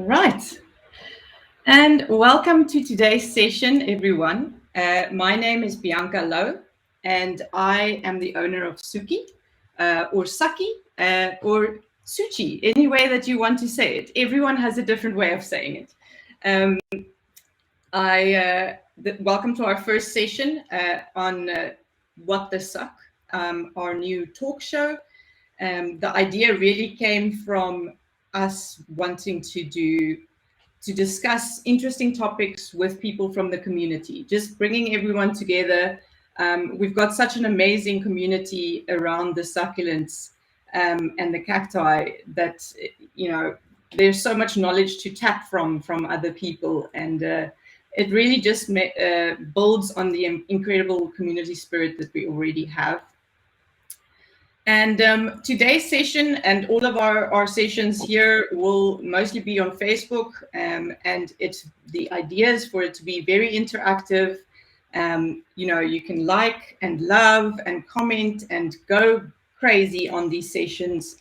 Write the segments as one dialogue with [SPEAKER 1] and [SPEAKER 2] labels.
[SPEAKER 1] Right. And welcome to today's session, everyone. My name is Bianca Lowe, and I am the owner of Succ, or Succ, or Succi, any way that you want to say it. Everyone has a different way of saying it. Um, Welcome to our first session on What the Succ, our new talk show. The idea really came from us wanting to discuss interesting topics with people from the community, just bringing everyone together. We've got such an amazing community around the succulents and the cacti that, there's so much knowledge to tap from other people. And it really just builds on the incredible community spirit that we already have. And today's session and all of our sessions here will mostly be on Facebook. And the idea is for it to be very interactive. You can like and love and comment and go crazy on these sessions.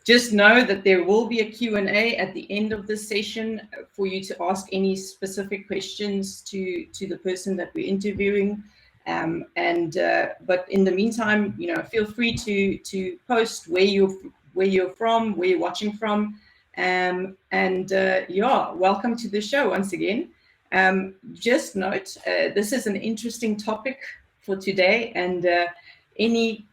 [SPEAKER 1] Just know that there will be a Q&A at the end of this session for you to ask any specific questions to the person that we're interviewing. But in the meantime, feel free to post where you're from, where you're watching from, welcome to the show once again. Just note, this is an interesting topic for today, and any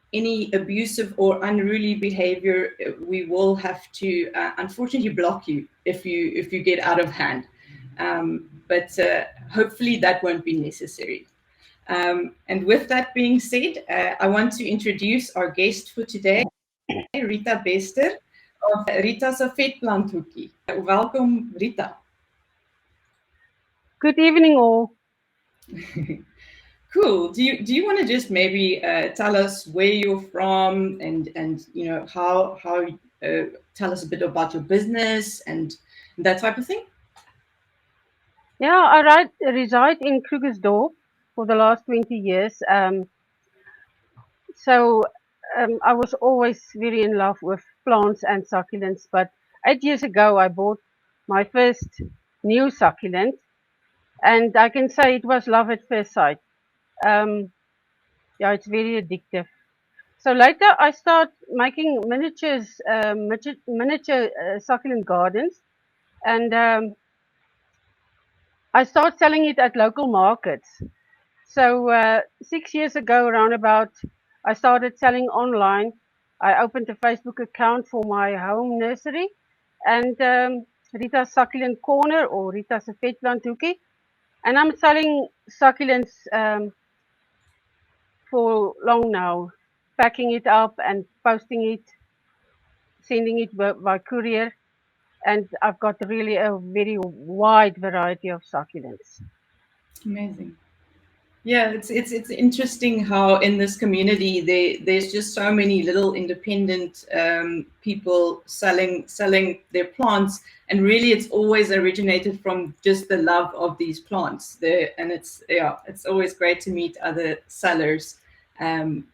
[SPEAKER 1] abusive or unruly behavior, we will have to unfortunately block you if you get out of hand. But hopefully that won't be necessary. And with that being said, I want to introduce our guest for today, Rita Bester of Rita Se Vetplanthoekie. Welcome, Rita.
[SPEAKER 2] Good evening, all.
[SPEAKER 1] Cool. Do you want to just maybe tell us where you're from and how tell us a bit about your business and that type of thing?
[SPEAKER 2] Yeah, I reside in Krugersdorp for the last 20 years. So I was always very in love with plants and succulents. But 8 years ago, I bought my first new succulent, and I can say it was love at first sight. Um, yeah, it's very addictive. So later, I start making miniature succulent gardens, and I start selling it at local markets. So 6 years ago, around about, I started selling online. I opened a Facebook account for my home nursery and Rita Succulent Corner or Rita Se Vetplanthoekie. And I'm selling succulents for long now, packing it up and posting it, sending it by courier. And I've got really a very wide variety of succulents.
[SPEAKER 1] Amazing. Yeah, it's interesting how in this community there's just so many little independent people selling their plants, and really it's always originated from just the love of these plants. And it's always great to meet other sellers, and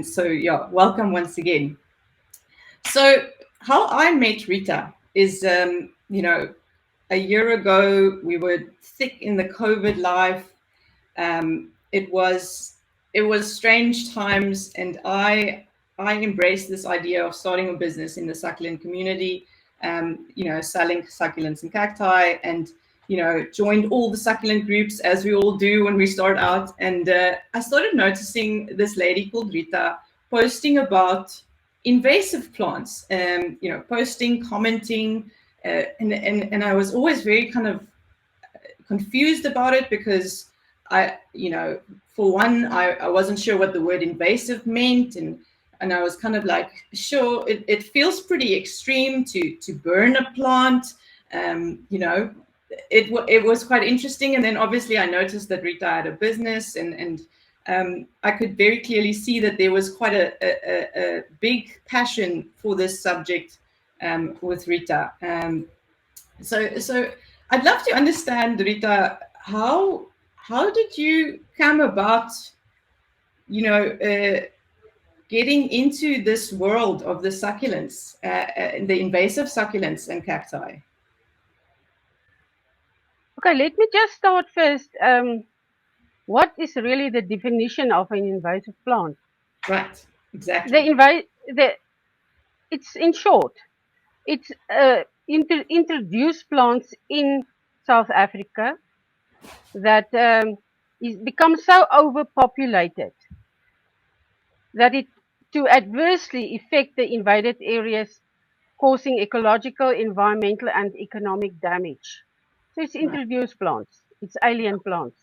[SPEAKER 1] so welcome once again. So how I met Rita is a year ago we were thick in the COVID life. It was strange times, and I embraced this idea of starting a business in the succulent community, selling succulents and cacti, and joined all the succulent groups as we all do when we start out. And I started noticing this lady called Rita posting about invasive plants, posting, commenting, and I was always very kind of confused about it because for one, I wasn't sure what the word invasive meant, and I was kind of like, sure, it feels pretty extreme to burn a plant. It was quite interesting, and then obviously I noticed that Rita had a business, and I could very clearly see that there was quite a big passion for this subject with Rita. So I'd love to understand, Rita, how did you come about, getting into this world of the succulents, the invasive succulents and cacti?
[SPEAKER 2] Okay, let me just start first. What is really the definition of an invasive plant?
[SPEAKER 1] Right.
[SPEAKER 2] The
[SPEAKER 1] Exactly.
[SPEAKER 2] invi- the It's in short, it's introduced plants in South Africa that is become so overpopulated that it to adversely affect the invaded areas, causing ecological, environmental, and economic damage. So it's
[SPEAKER 1] Right.
[SPEAKER 2] introduced plants. It's alien plants.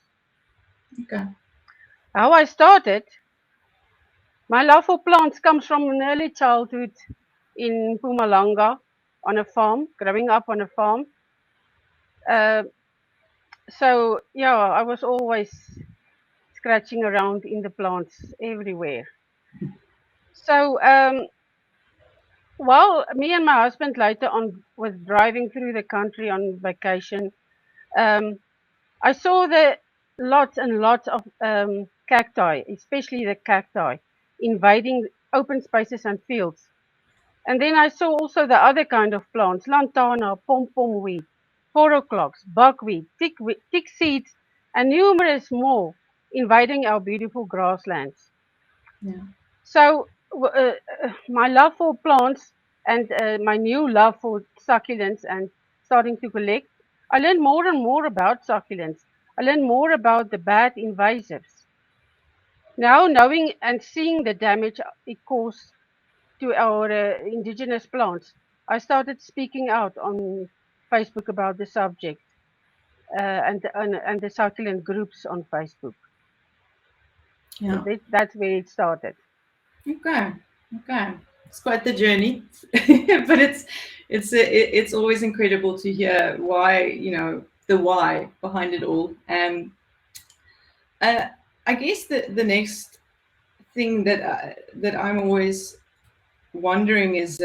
[SPEAKER 1] Okay.
[SPEAKER 2] How I started, my love for plants comes from an early childhood in Pumalanga on a farm, growing up on a farm. Uh, so yeah, I was always scratching around in the plants everywhere. So while me and my husband later on was driving through the country on vacation, um, I saw the lots and lots of cacti, especially the cacti, invading open spaces and fields. And then I saw also the other kind of plants, lantana, pom-pom weed, 4 o'clocks, buckwheat, thick seeds, and numerous more invading our beautiful grasslands.
[SPEAKER 1] Yeah.
[SPEAKER 2] So my love for plants and my new love for succulents and starting to collect, I learned more and more about succulents. I learned more about the bad invasives. Now knowing and seeing the damage it caused to our indigenous plants, I started speaking out on Facebook about the subject and the succulent groups on Facebook. So
[SPEAKER 1] Yeah.
[SPEAKER 2] that's where it started.
[SPEAKER 1] Okay. Okay. It's quite the journey, but it's always incredible to hear why, the why behind it all. Uh, I guess the next thing that I'm always wondering is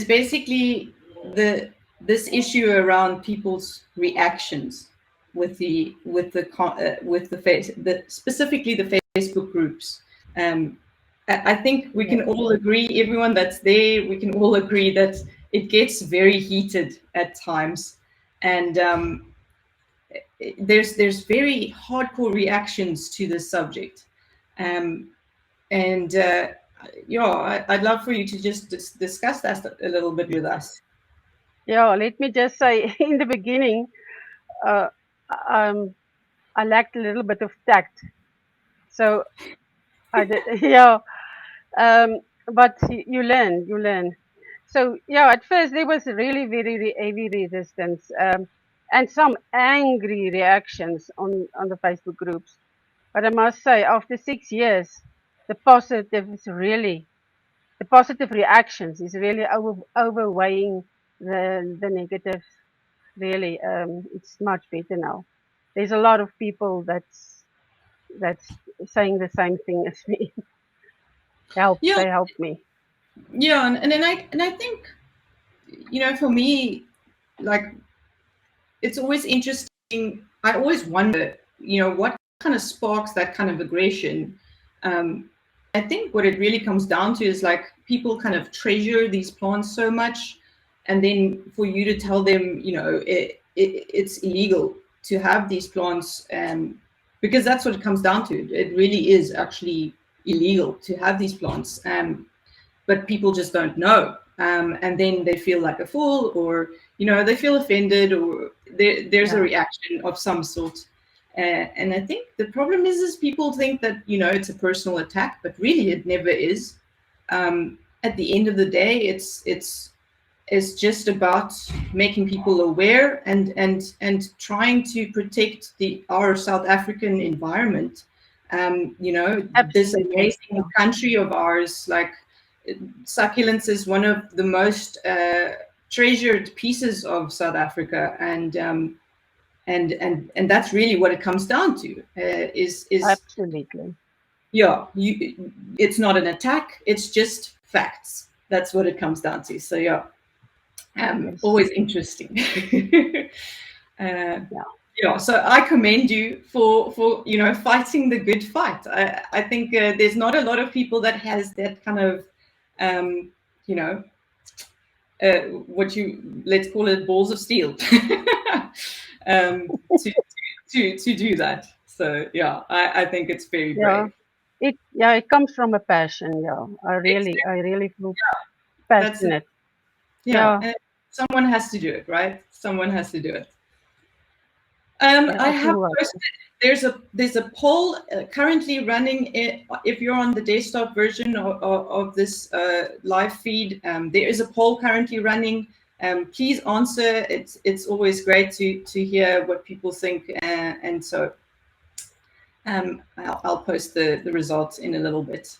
[SPEAKER 1] basically the this issue around people's reactions with the face the specifically the Facebook groups. I think we can
[SPEAKER 2] Yes.
[SPEAKER 1] all agree, everyone that's there, we can all agree that it gets very heated at times, and there's very hardcore reactions to this subject. Um, and yeah, I'd love for you to just discuss that a little bit with us.
[SPEAKER 2] Yeah, let me just say in the beginning, uh, um, I lacked a little bit of tact. So I did, yeah, um, but you learn. So yeah, at first there was really very heavy resistance and some angry reactions on the Facebook groups. But I must say, after 6 years, the positive is really the positive reactions is really overweighing the negative. Really, it's much better now. There's a lot of people that's saying the same thing as me.
[SPEAKER 1] Yeah,
[SPEAKER 2] They help me.
[SPEAKER 1] yeah, and I think, for me, like, it's always interesting. I always wonder, what kind of sparks that kind of aggression. Um, I think what it really comes down to is, like, people kind of treasure these plants so much, and then for you to tell them, it's illegal to have these plants, because that's what it comes down to. It really is actually illegal to have these plants. But people just don't know. And then they feel like a fool, or they feel offended, or there's a
[SPEAKER 2] Yeah,
[SPEAKER 1] reaction of some sort. And I think the problem is people think that it's a personal attack, but really it never is. At the end of the day, it's just about making people aware, and trying to protect our South African environment. This
[SPEAKER 2] absolutely.
[SPEAKER 1] amazing country of ours, like, succulents is one of the most treasured pieces of South Africa, and that's really what it comes down to. Is
[SPEAKER 2] Absolutely.
[SPEAKER 1] Yeah, it's not an attack; it's just facts. That's what it comes down to. So yeah,
[SPEAKER 2] Yes.
[SPEAKER 1] always interesting. uh,
[SPEAKER 2] Yeah.
[SPEAKER 1] yeah, so I commend you for fighting the good fight. I think there's not a lot of people that has that kind of um, you know let's call it balls of steel to, to do that. So yeah, I think it's very
[SPEAKER 2] Yeah.
[SPEAKER 1] brave.
[SPEAKER 2] It comes from a passion. Yeah, I really feel
[SPEAKER 1] That's it.
[SPEAKER 2] passionate.
[SPEAKER 1] Yeah,
[SPEAKER 2] Yeah,
[SPEAKER 1] and someone has to do it, right? Someone has to do it.
[SPEAKER 2] yeah,
[SPEAKER 1] I
[SPEAKER 2] I
[SPEAKER 1] have
[SPEAKER 2] feel like
[SPEAKER 1] posted. There's a poll currently running. If you're on the desktop version of this live feed, there is a poll currently running. Please answer. It's always great to hear what people think, and so I'll post the results in a little bit.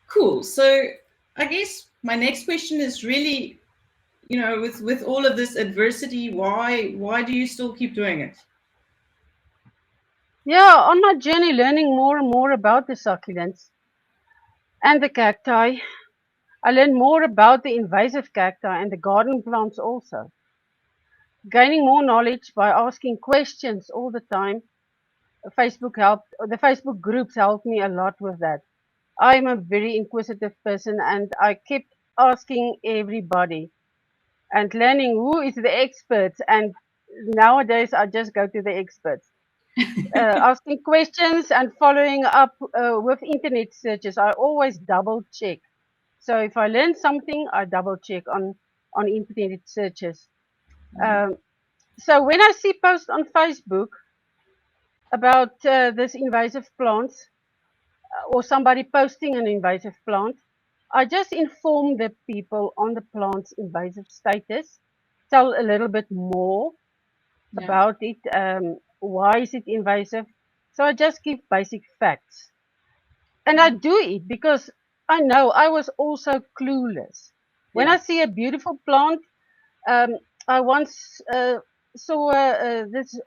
[SPEAKER 1] Cool. So I guess my next question is really, with all of this adversity, why do you still keep doing it?
[SPEAKER 2] yeah. On my journey, learning more and more about the succulents and the cacti, I learned more about the invasive cacti and the garden plants also. Gaining more knowledge by asking questions all the time. The Facebook groups helped me a lot with that. I'm a very inquisitive person and I kept asking everybody and learning who is the experts. And nowadays I just go to the experts. Asking questions and following up with internet searches. I always double check. So if I learn something, I double check on internet searches.
[SPEAKER 1] Yeah,
[SPEAKER 2] Um, so when I see posts on Facebook about this invasive plants or somebody posting an invasive plant, I just inform the people on the plant's invasive status, tell a little bit more
[SPEAKER 1] yeah,
[SPEAKER 2] about it, why is it invasive. So I just give basic facts. And I
[SPEAKER 1] yeah,
[SPEAKER 2] do it because I know I was also clueless. When
[SPEAKER 1] yeah,
[SPEAKER 2] I see a beautiful plant, um, I once saw this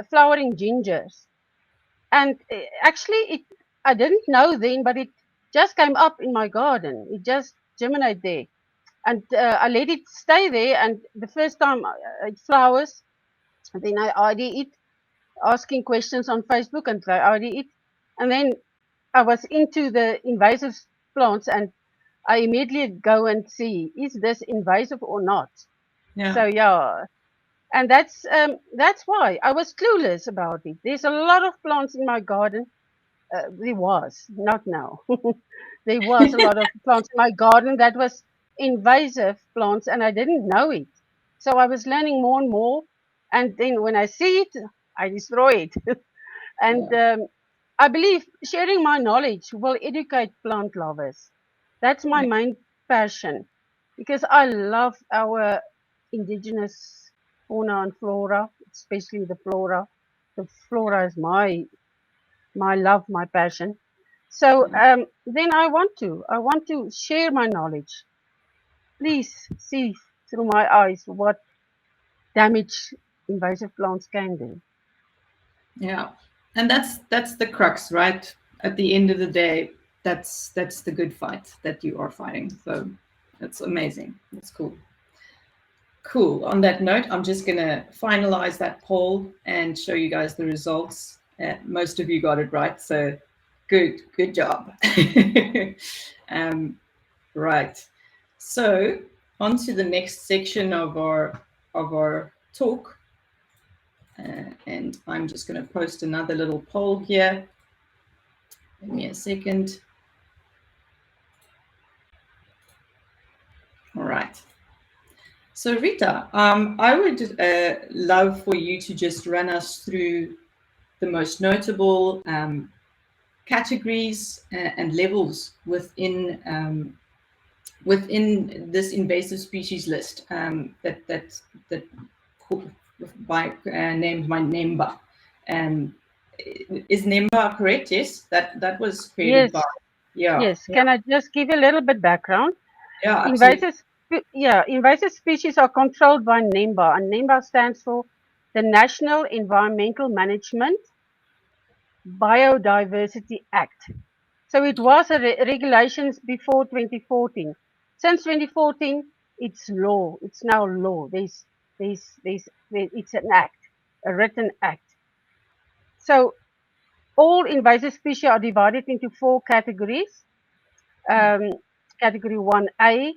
[SPEAKER 2] flowering gingers, and actually, I didn't know then, but it just came up in my garden. It just germinated there, and I let it stay there. And the first time it flowers, and then I ID it, asking questions on Facebook, and I ID it, and then I was into the invasive plants, and I immediately go and see is this invasive or not.
[SPEAKER 1] yeah,
[SPEAKER 2] So yeah, and that's why I was clueless about it. There's a lot of plants in my garden. There was not now. There was a lot of plants in my garden that was invasive plants, and I didn't know it. So I was learning more and more, and then when I see it, I destroy it. And
[SPEAKER 1] yeah,
[SPEAKER 2] I believe sharing my knowledge will educate plant lovers. That's my
[SPEAKER 1] yeah,
[SPEAKER 2] main passion because I love our indigenous fauna and flora, especially the flora. The flora is my love, my passion. So
[SPEAKER 1] yeah.
[SPEAKER 2] then I want to share my knowledge. Please see through my eyes what damage invasive plants can do.
[SPEAKER 1] Yeah. And that's the crux, right? At the end of the day, that's the good fight that you are fighting. So that's amazing. That's cool. Cool. On that note, I'm just gonna finalize that poll and show you guys the results. Most of you got it right, so good job. um, right. So on to the next section of our talk. And I'm just going to post another little poll here. Give me a second. All right. So Rita, I would love for you to just run us through the most notable categories and levels within this invasive species list that by named by NEMBA. Um, is NEMBA correct? Yes, that was created
[SPEAKER 2] Yes,
[SPEAKER 1] by. Yeah,
[SPEAKER 2] yes. Can I just give you a little bit background?
[SPEAKER 1] yeah, absolutely.
[SPEAKER 2] Invasive species are controlled by NEMBA, and NEMBA stands for the National Environmental Management Biodiversity Act. So it was a regulations before 2014. Since 2014, it's law. It's now law. It's an act, a written act. So all invasive species are divided into four categories. Um, category 1A,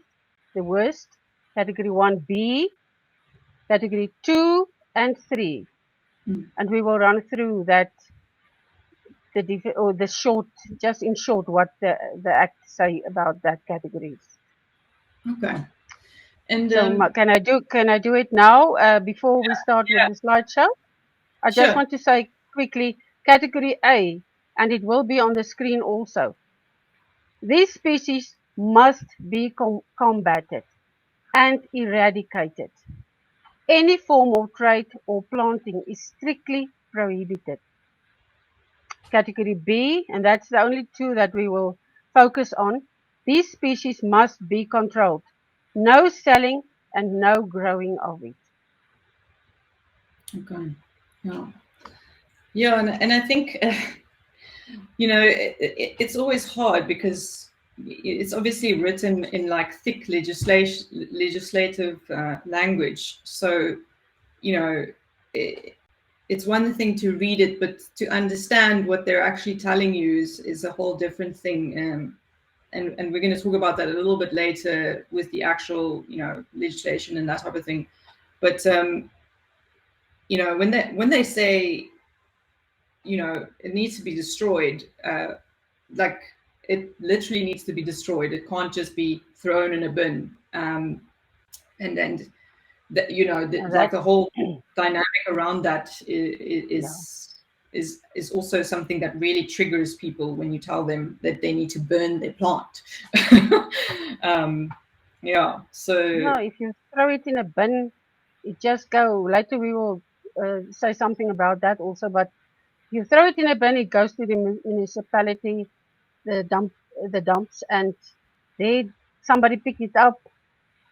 [SPEAKER 2] the worst, category 1B, category 2 and 3. And we will run through that, the short, just in short, what the Act say about that categories.
[SPEAKER 1] Okay. And
[SPEAKER 2] so can I do it now before we start with the slideshow? I just
[SPEAKER 1] sure.
[SPEAKER 2] want to say quickly, category A, and it will be on the screen also. These species must be combated and eradicated. Any form of trade or planting is strictly prohibited. Category B, and that's the only two that we will focus on. These species must be controlled. No selling and no growing of it.
[SPEAKER 1] Okay. Yeah. Yeah, and I think it's always hard because it's obviously written in like thick legislative language. So it's one thing to read it, but to understand what they're actually telling you is a whole different thing. And we're going to talk about that a little bit later with the actual legislation and that type of thing. But when they say it needs to be destroyed, like it literally needs to be destroyed. It can't just be thrown in a bin. And then like the whole dynamic around that is also something that really triggers people when you tell them that they need to burn their plant. So
[SPEAKER 2] no, if you throw it in a bin, it just go. Later we will say something about that also, but you throw it in a bin, it goes to the municipality, the dumps, and they somebody pick it up.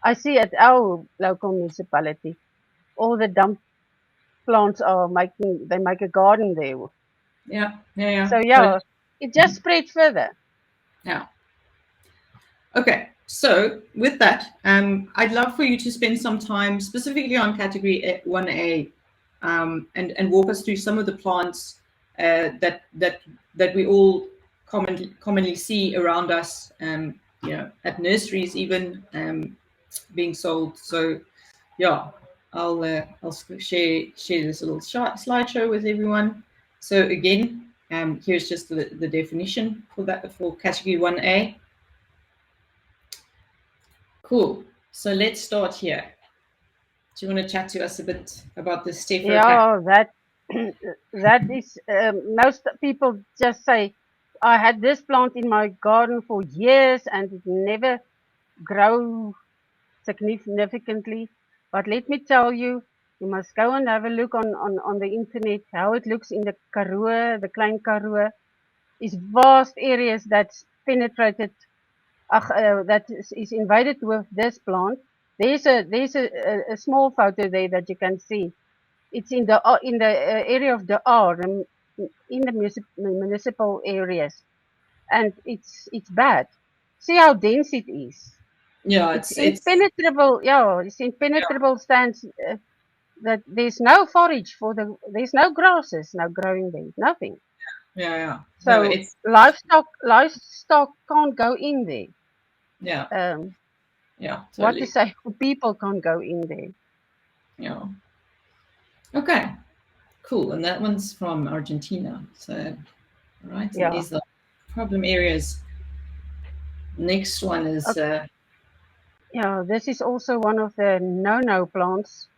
[SPEAKER 2] I see at our local municipality, all the dump plants are they make a garden there. So it just spreads further.
[SPEAKER 1] Yeah. Okay. So with that, I'd love for you to spend some time specifically on category 1A, and walk us through some of the plants that we all commonly see around us, at nurseries even, being sold. So yeah, I'll share this little slideshow with everyone. So again, here's just the definition for category 1A. Cool. So let's start here. Do you want to chat to us a bit about the Stepho
[SPEAKER 2] cactus? That is, most people just say, I had this plant in my garden for years and it never grew significantly. But let me tell you, you must go and have a look on the internet, how it looks in the Karoo, the Klein Karoo. Is vast areas that's penetrated, that is invaded with this plant. There's a small photo there that you can see. It's in the area of the R, in the municipal areas, and it's bad. See how dense it is.
[SPEAKER 1] Yeah,
[SPEAKER 2] it's impenetrable. Yeah, it's impenetrable stands. That there's no forage there's no grasses now growing there, nothing.
[SPEAKER 1] Yeah.
[SPEAKER 2] So livestock can't go in there.
[SPEAKER 1] Yeah. Yeah. Totally.
[SPEAKER 2] What to say? People can't go in there.
[SPEAKER 1] Yeah. Okay. Cool. And that one's from Argentina. So, right.
[SPEAKER 2] Yeah.
[SPEAKER 1] And these are problem areas. Next one is.
[SPEAKER 2] Okay. This is also one of the no-no plants.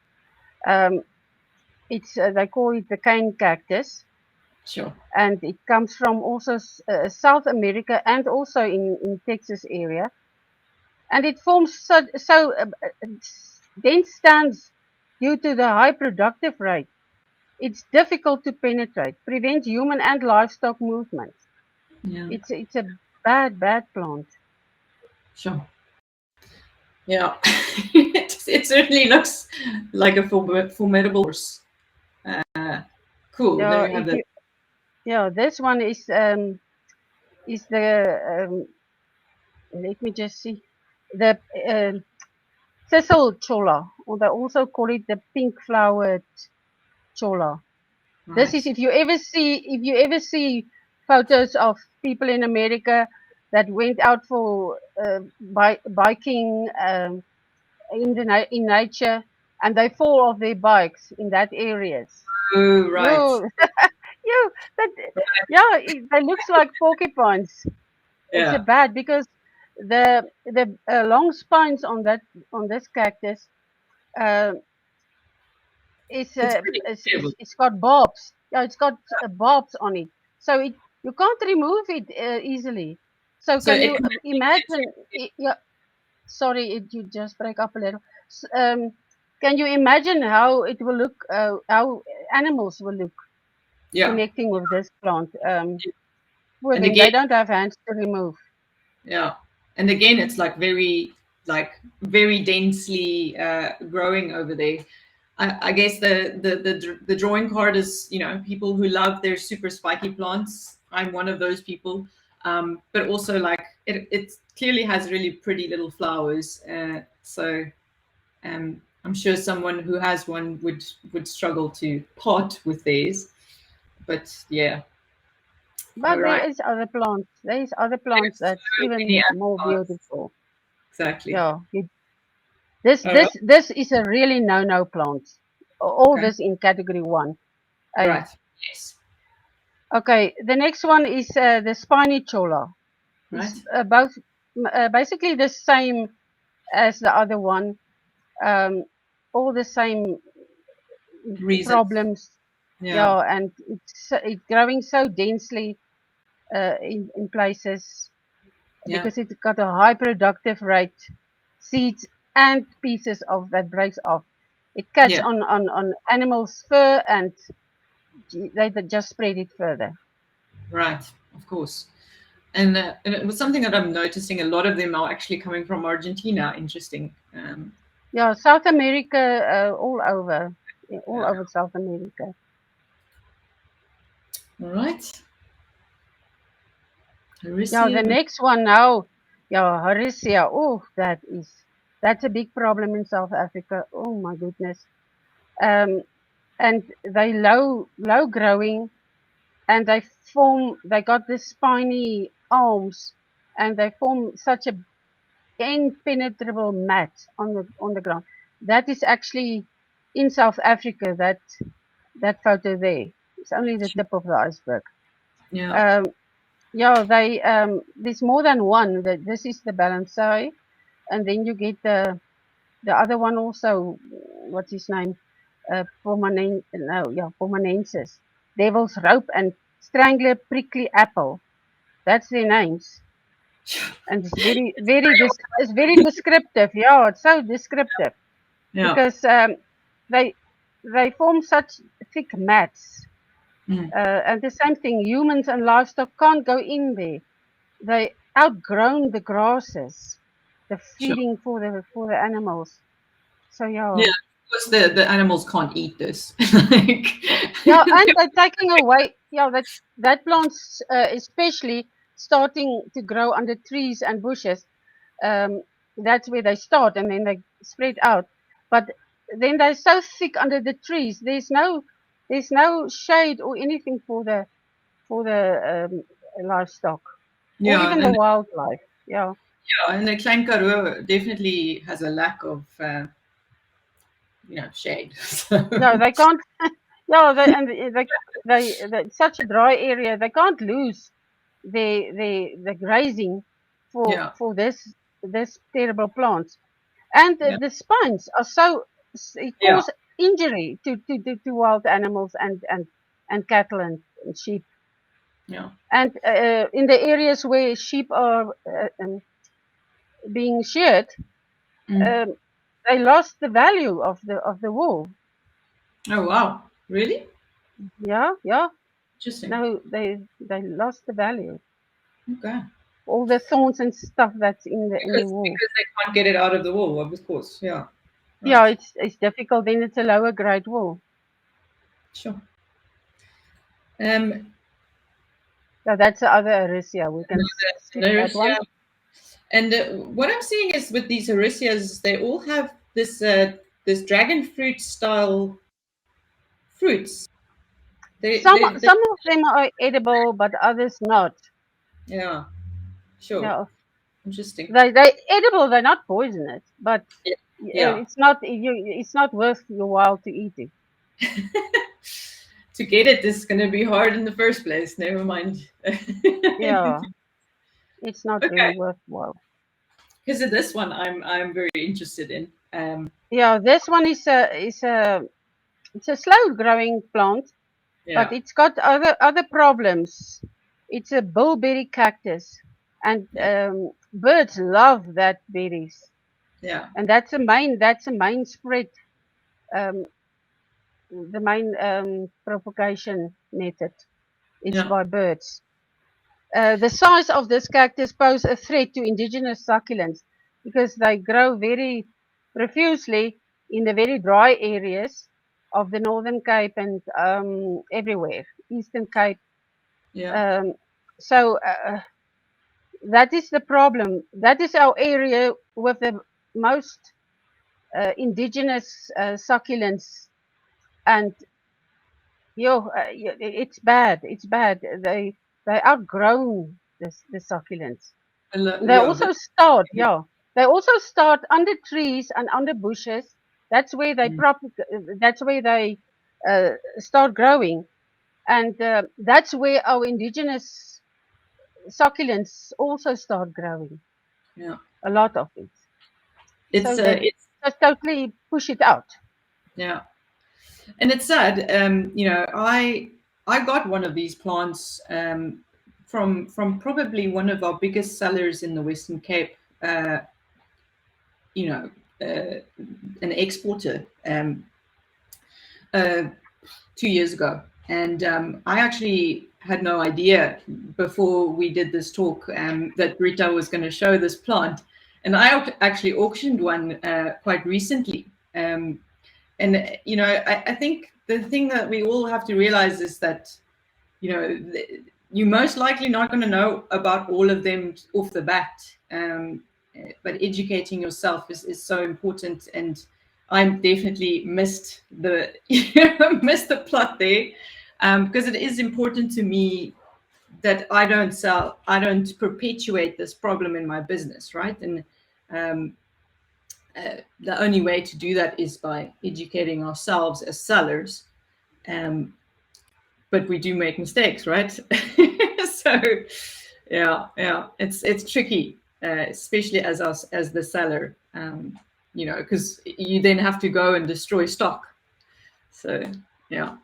[SPEAKER 2] It's they call it the cane cactus.
[SPEAKER 1] Sure.
[SPEAKER 2] And it comes from also South America and also in Texas area. And it forms so dense stands due to the high productive rate. It's difficult to penetrate, prevent human and livestock movements.
[SPEAKER 1] Yeah.
[SPEAKER 2] It's a bad plant.
[SPEAKER 1] Sure. Yeah. it certainly looks like a formidable horse. Cool. There you have it.
[SPEAKER 2] Yeah, this one is the let me just see, the thistle cholla, or they also call it the pink flowered cholla. Right. This is if you ever see photos of people in America, that went out for biking in nature, and they fall off their bikes in that areas.
[SPEAKER 1] Oh, right.
[SPEAKER 2] You, you, that, yeah, they looks like porcupines. It's a
[SPEAKER 1] Yeah.
[SPEAKER 2] bad because the long spines on this cactus uh,
[SPEAKER 1] It's pretty stable.
[SPEAKER 2] it's got barbs. Yeah, it's got barbs on it, so you can't remove it easily. So
[SPEAKER 1] So
[SPEAKER 2] can
[SPEAKER 1] it
[SPEAKER 2] you
[SPEAKER 1] can
[SPEAKER 2] imagine? Yeah, sorry, you just break up a little. Can you imagine how it will look? How animals will look
[SPEAKER 1] yeah.
[SPEAKER 2] connecting with this plant? With
[SPEAKER 1] And
[SPEAKER 2] them,
[SPEAKER 1] again,
[SPEAKER 2] they don't have hands to remove.
[SPEAKER 1] yeah. And again, it's very densely growing over there. I guess the drawing card is, people who love their super spiky plants. I'm one of those people. But also, like, it clearly has really pretty little flowers. So I'm sure someone who has one would struggle to part with theirs. But yeah, all
[SPEAKER 2] But
[SPEAKER 1] right.
[SPEAKER 2] there is other plants. There is other plants
[SPEAKER 1] There's
[SPEAKER 2] that's
[SPEAKER 1] so many
[SPEAKER 2] even
[SPEAKER 1] other
[SPEAKER 2] more
[SPEAKER 1] plants.
[SPEAKER 2] beautiful.
[SPEAKER 1] Exactly.
[SPEAKER 2] Yeah,
[SPEAKER 1] All right.
[SPEAKER 2] this is a really no plant. All
[SPEAKER 1] Okay.
[SPEAKER 2] this in category 1A.
[SPEAKER 1] Right. Yes.
[SPEAKER 2] Okay, the next one is the spiny cholla.
[SPEAKER 1] Right.
[SPEAKER 2] It's both basically the same as the other one. Um, all the same
[SPEAKER 1] Reasons.
[SPEAKER 2] problems.
[SPEAKER 1] Yeah.
[SPEAKER 2] Yeah, and it's growing so densely in places
[SPEAKER 1] Yeah.
[SPEAKER 2] because it's got a high productive rate, seeds and pieces of that breaks off. It cuts
[SPEAKER 1] Yeah.
[SPEAKER 2] on animals' fur and they just spread it further.
[SPEAKER 1] Right. Of course. And it was something that I'm noticing. A lot of them are actually coming from Argentina. Interesting.
[SPEAKER 2] Yeah, South America, all
[SPEAKER 1] Yeah.
[SPEAKER 2] over South America.
[SPEAKER 1] All right.
[SPEAKER 2] Yeah, the
[SPEAKER 1] Harisia.
[SPEAKER 2] next one now, yeah, Harisia. Oh, that's a big problem in South Africa. Oh my goodness. Um, and they low growing, and they got this spiny arms, and they form such a impenetrable mat on the ground. That is actually in South Africa. That photo there. It's only the tip of the iceberg.
[SPEAKER 1] Yeah.
[SPEAKER 2] Um, yeah, there's more than one. This is the balancei, and then you get the other one also. What's his name? Pomanensis. Devil's rope and strangler prickly apple. That's their names, and it's it's very descriptive. Yeah, it's so descriptive
[SPEAKER 1] Yeah.
[SPEAKER 2] because they they form such thick mats.
[SPEAKER 1] Mm.
[SPEAKER 2] And the same thing, humans and livestock can't go in there. They outgrown the grasses, the
[SPEAKER 1] Sure.
[SPEAKER 2] feeding for the animals. So
[SPEAKER 1] Yeah.
[SPEAKER 2] yeah,
[SPEAKER 1] Of course, the animals can't eat this. Like,
[SPEAKER 2] yeah, and they're taking away. Yeah, that plants especially starting to grow under trees and bushes. Um, that's where they start, and then they spread out. But then they're so thick under the trees. There's no shade or anything for the livestock or
[SPEAKER 1] yeah,
[SPEAKER 2] even the
[SPEAKER 1] and
[SPEAKER 2] wildlife. Yeah.
[SPEAKER 1] the Klein Karoo definitely has a lack of shade. So,
[SPEAKER 2] No, they can't. Yeah, it's such a dry area. They can't lose the grazing
[SPEAKER 1] yeah,
[SPEAKER 2] for this terrible plants. And
[SPEAKER 1] yeah,
[SPEAKER 2] the spines are so it
[SPEAKER 1] yeah,
[SPEAKER 2] cause injury to wild animals and cattle and sheep.
[SPEAKER 1] yeah.
[SPEAKER 2] And in the areas where sheep are being sheared,
[SPEAKER 1] Mm.
[SPEAKER 2] um, they lost the value of the wool.
[SPEAKER 1] Oh wow, really
[SPEAKER 2] Yeah, yeah.
[SPEAKER 1] interesting.
[SPEAKER 2] No, they lost the value.
[SPEAKER 1] Okay,
[SPEAKER 2] All the thorns and stuff that's in the
[SPEAKER 1] because
[SPEAKER 2] wool.
[SPEAKER 1] they can't get it out of the wool, of course. Yeah,
[SPEAKER 2] Yeah,
[SPEAKER 1] right.
[SPEAKER 2] it's difficult. Then it's a lower grade wool.
[SPEAKER 1] Sure. Um,
[SPEAKER 2] So that's the other Arisia. We can skip that
[SPEAKER 1] notice,
[SPEAKER 2] one.
[SPEAKER 1] yeah. And what I'm seeing is with these Orisias, they all have this dragon fruit style fruits. They
[SPEAKER 2] Some of them are edible, but others not.
[SPEAKER 1] yeah. Sure.
[SPEAKER 2] Yeah,
[SPEAKER 1] Interesting.
[SPEAKER 2] they edible. They're not poisonous, but
[SPEAKER 1] Yeah. Yeah.
[SPEAKER 2] it's not worth your while to eat it.
[SPEAKER 1] To get it is going to be hard in the first place. Never mind.
[SPEAKER 2] Yeah, it's not really
[SPEAKER 1] Okay.
[SPEAKER 2] worthwhile.
[SPEAKER 1] Because of this one, I'm very interested in.
[SPEAKER 2] Yeah, this one it's a slow growing plant, but
[SPEAKER 1] Yeah.
[SPEAKER 2] it's got other problems. It's a bilberry cactus, and
[SPEAKER 1] Yeah.
[SPEAKER 2] birds love that berries,
[SPEAKER 1] Yeah.
[SPEAKER 2] and that's a main spread, um, the main propagation method. It's
[SPEAKER 1] Yeah.
[SPEAKER 2] by birds. The size of this cactus pose a threat to indigenous succulents because they grow very profusely in the very dry areas of the Northern Cape and everywhere, Eastern Cape.
[SPEAKER 1] Yeah.
[SPEAKER 2] Um, so that is the problem. That is our area with the most indigenous succulents, and it's bad. It's bad. They outgrown the succulents. They
[SPEAKER 1] Yeah.
[SPEAKER 2] also start, yeah. They also start under trees and under bushes. That's where they
[SPEAKER 1] Mm.
[SPEAKER 2] That's where they start growing, and that's where our indigenous succulents also start growing.
[SPEAKER 1] Yeah.
[SPEAKER 2] A lot of it. So they
[SPEAKER 1] It's
[SPEAKER 2] just totally push it out.
[SPEAKER 1] yeah, and it's sad. I got one of these plants from probably one of our biggest sellers in the Western Cape. Uh, you know, an exporter uh, 2 years ago, and I actually had no idea before we did this talk that Rita was going to show this plant, and I actually auctioned one quite recently. And I think the thing that we all have to realize is that you're most likely not going to know about all of them off the bat, but educating yourself is so important. And I'm definitely missed the missed the plot there, because it is important to me that I don't perpetuate this problem in my business, right? And um, the only way to do that is by educating ourselves as sellers. Um, but we do make mistakes, right? So, yeah, it's tricky, especially as us as the seller, because you then have to go and destroy stock. So, yeah,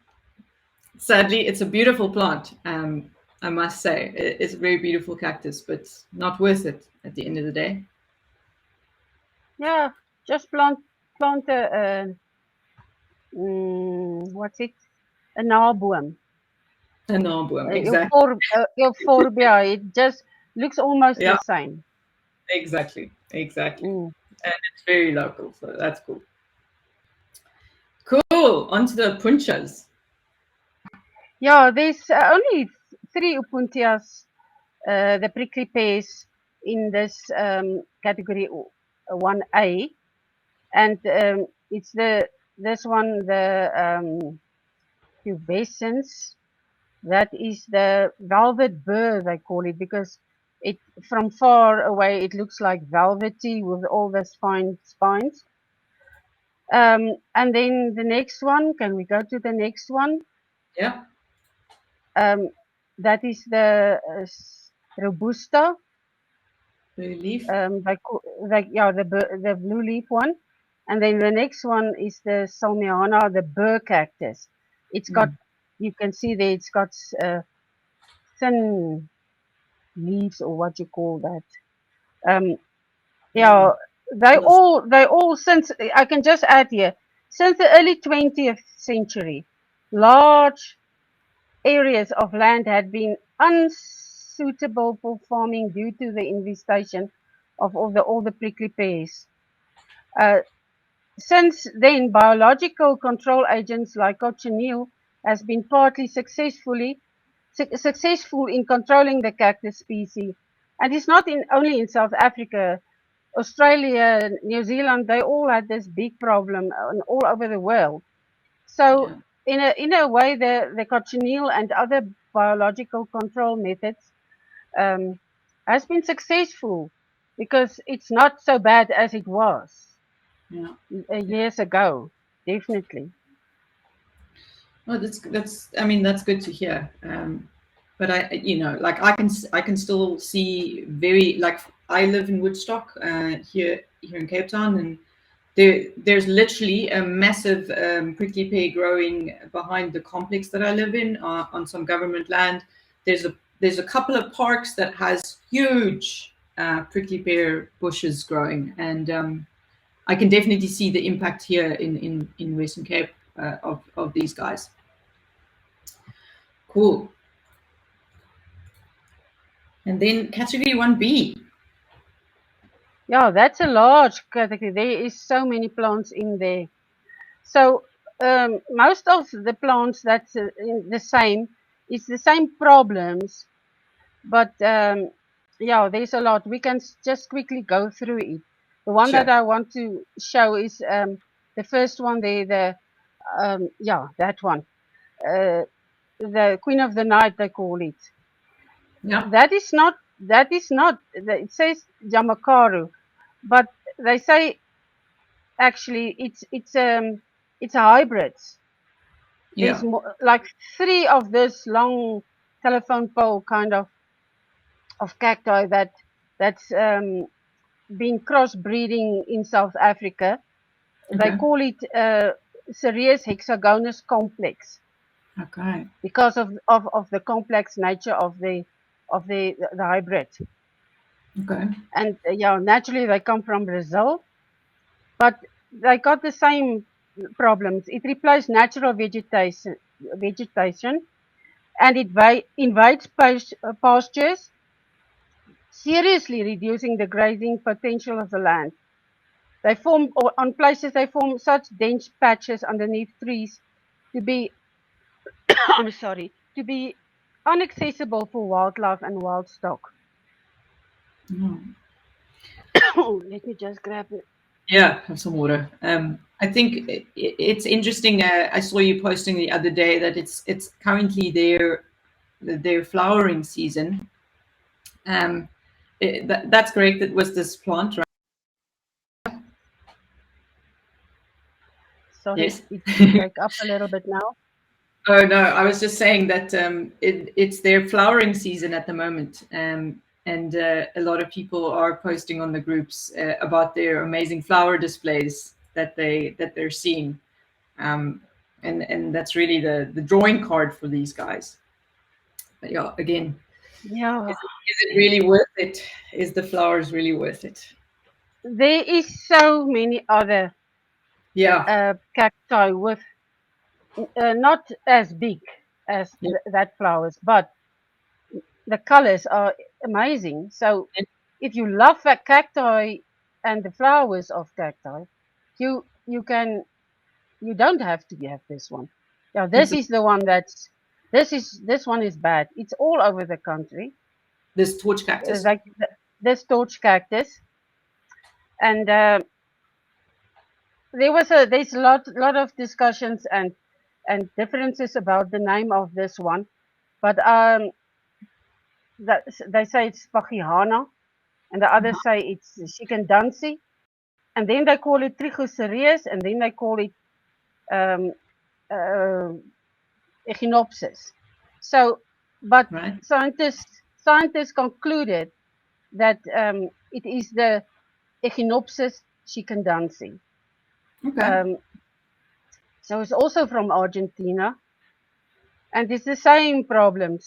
[SPEAKER 1] sadly, it's a beautiful plant. I must say, it's a very beautiful cactus, but not worth it at the end of the day.
[SPEAKER 2] Yeah, just plant what's it? A naboom.
[SPEAKER 1] A naalboom, exactly.
[SPEAKER 2] Euphorbia. It just looks almost the
[SPEAKER 1] Yeah,
[SPEAKER 2] same.
[SPEAKER 1] exactly.
[SPEAKER 2] Mm.
[SPEAKER 1] And it's very local, so that's cool. Cool. Onto the punchas.
[SPEAKER 2] Yeah, there's only three Upuntias, the prickly pears, in this category 1A, and it's the this one the pubescens. That is the velvet burr they call it because it from far away it looks like velvety with all those fine spines. And then the next one, can we go to the next one?
[SPEAKER 1] Yeah.
[SPEAKER 2] Um, that is the robusta.
[SPEAKER 1] Relief.
[SPEAKER 2] They call, yeah, the blue leaf one. And then the next one is the salmiana, the burr cactus. It's got,
[SPEAKER 1] Mm.
[SPEAKER 2] you can see there, it's got thin leaves or what you call that. Um,
[SPEAKER 1] Yeah.
[SPEAKER 2] yeah, they all since I can just add here since the early 20th century, large areas of land had been unsuitable for farming due to the infestation of all the prickly pears. Uh, since then, biological control agents like cochineal has been partly successful in controlling the cactus species, and it's not only in South Africa. Australia, New Zealand, they all had this big problem all over the world. So
[SPEAKER 1] Yeah.
[SPEAKER 2] in a way, the cochineal and other biological control methods um, has been successful because it's not so bad as it was
[SPEAKER 1] Yeah.
[SPEAKER 2] years ago. Definitely.
[SPEAKER 1] Oh, that's. I mean, that's good to hear. But like I can still see very like I live in Woodstock here in Cape Town, and there's literally a massive prickly pear growing behind the complex that I live in on some government land. There's a couple of parks that has huge prickly pear bushes growing, and I can definitely see the impact here in Western Cape of these guys. Cool. And then category 1B.
[SPEAKER 2] Yeah, that's a large category. There is so many plants in there. So most of the plants that's the same, it's the same problems, but yeah, there's a lot. We can just quickly go through it. The one that
[SPEAKER 1] Sure.
[SPEAKER 2] I want to show is the first one there, yeah, that one, uh, the Queen of the Night, they call it.
[SPEAKER 1] Yeah.
[SPEAKER 2] That is not, it says Jamakaru, but they say actually it's a hybrid. There's
[SPEAKER 1] Yeah.
[SPEAKER 2] more, like three of this long telephone pole kind of cacti that's been crossbreeding in South Africa. They
[SPEAKER 1] Okay.
[SPEAKER 2] call it Cereus hexagonus complex
[SPEAKER 1] Okay.
[SPEAKER 2] because of the complex nature of the hybrid.
[SPEAKER 1] Okay.
[SPEAKER 2] And yeah, naturally they come from Brazil, but they got the same problems. It replaced natural vegetation, and it invades pastures, seriously reducing the grazing potential of the land. They form, or on places, they form such dense patches underneath trees to be, I'm sorry, to be inaccessible for wildlife and wild stock.
[SPEAKER 1] Mm.
[SPEAKER 2] Let me just grab it.
[SPEAKER 1] Yeah, have some water. I think it's interesting. I saw you posting the other day that it's currently their flowering season. Um, that's correct. That was this plant, right?
[SPEAKER 2] Sorry,
[SPEAKER 1] Yes.
[SPEAKER 2] it break up a little bit now.
[SPEAKER 1] Oh no, I was just saying that it's their flowering season at the moment, and a lot of people are posting on the groups about their amazing flower displays that they're seeing, um, and that's really the drawing card for these guys. But yeah, again,
[SPEAKER 2] Yeah,
[SPEAKER 1] is it really worth it? Is the flowers really worth it?
[SPEAKER 2] there is so many other
[SPEAKER 1] Yeah,
[SPEAKER 2] cacti with not as big as
[SPEAKER 1] yeah,
[SPEAKER 2] that flowers, but the colors are amazing. So
[SPEAKER 1] and
[SPEAKER 2] if you love that cacti and the flowers of cacti, you can you don't have to have this one. Yeah, this
[SPEAKER 1] it's
[SPEAKER 2] is the one this one is bad. It's all over the country.
[SPEAKER 1] this torch cactus.
[SPEAKER 2] Like this torch cactus, and there's a lot of discussions and differences about the name of this one, but that they say it's Pagihana, and the others say it's Shikandansi, and then they call it Trichocereus, and then they call it um, uh, Echinopsis. So, but
[SPEAKER 1] Right.
[SPEAKER 2] scientists concluded that it is the Echinopsis shikandansi.
[SPEAKER 1] Okay.
[SPEAKER 2] Um, so it's also from Argentina, and it's the same problems.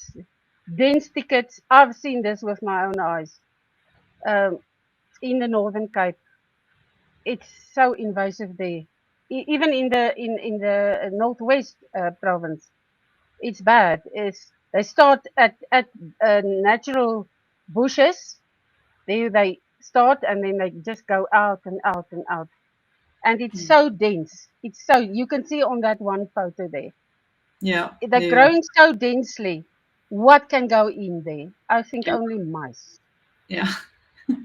[SPEAKER 2] Dense thickets. I've seen this with my own eyes um, in the Northern Cape. It's so invasive there. Even in the northwest province, it's bad. They start at natural bushes. There they start and then they just go out and out and out. And it's
[SPEAKER 1] Mm.
[SPEAKER 2] so dense. It's so you can see on that one photo there.
[SPEAKER 1] Yeah.
[SPEAKER 2] They're
[SPEAKER 1] Yeah.
[SPEAKER 2] growing so densely. What can go in there? I think
[SPEAKER 1] Yeah.
[SPEAKER 2] only mice.
[SPEAKER 1] Yeah.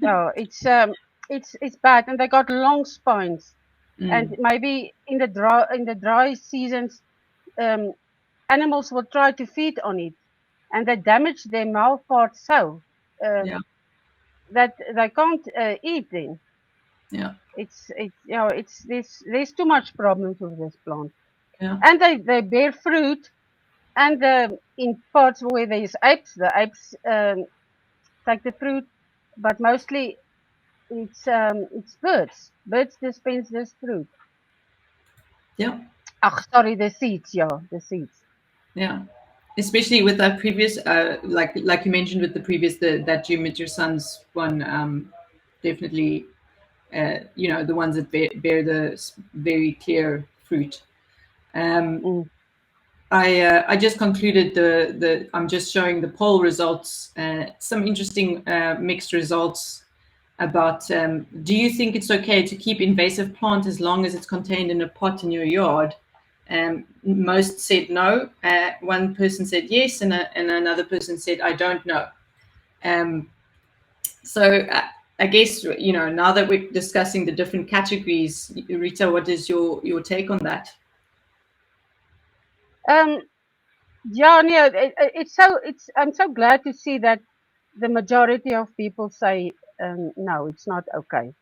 [SPEAKER 2] Oh, it's bad, and they got long spines. And
[SPEAKER 1] Mm.
[SPEAKER 2] maybe in the dry seasons, um, animals will try to feed on it, and they damage their mouth parts. So uh,
[SPEAKER 1] Yeah.
[SPEAKER 2] that they can't eat then.
[SPEAKER 1] Yeah.
[SPEAKER 2] It's there's too much problems with this plant.
[SPEAKER 1] Yeah.
[SPEAKER 2] And they bear fruit, and in parts where there's apes, the apes take the fruit, but mostly it's birds. Birds dispense this fruit.
[SPEAKER 1] Yeah.
[SPEAKER 2] Ach, sorry, the seeds, yeah, the seeds.
[SPEAKER 1] Yeah. Especially with that previous, like you mentioned with the previous, that you met your son's one, definitely, the ones that bear the very clear fruit. Um,
[SPEAKER 2] Mm.
[SPEAKER 1] I just concluded the I'm just showing the poll results. Some interesting mixed results about, do you think it's okay to keep invasive plant as long as it's contained in a pot in your yard? Most said no. One person said yes, and another person said I don't know. Um, so I guess, now that we're discussing the different categories, Rita, what is your take on that?
[SPEAKER 2] Um, yeah, no, it's. I'm so glad to see that the majority of people say no, it's not okay.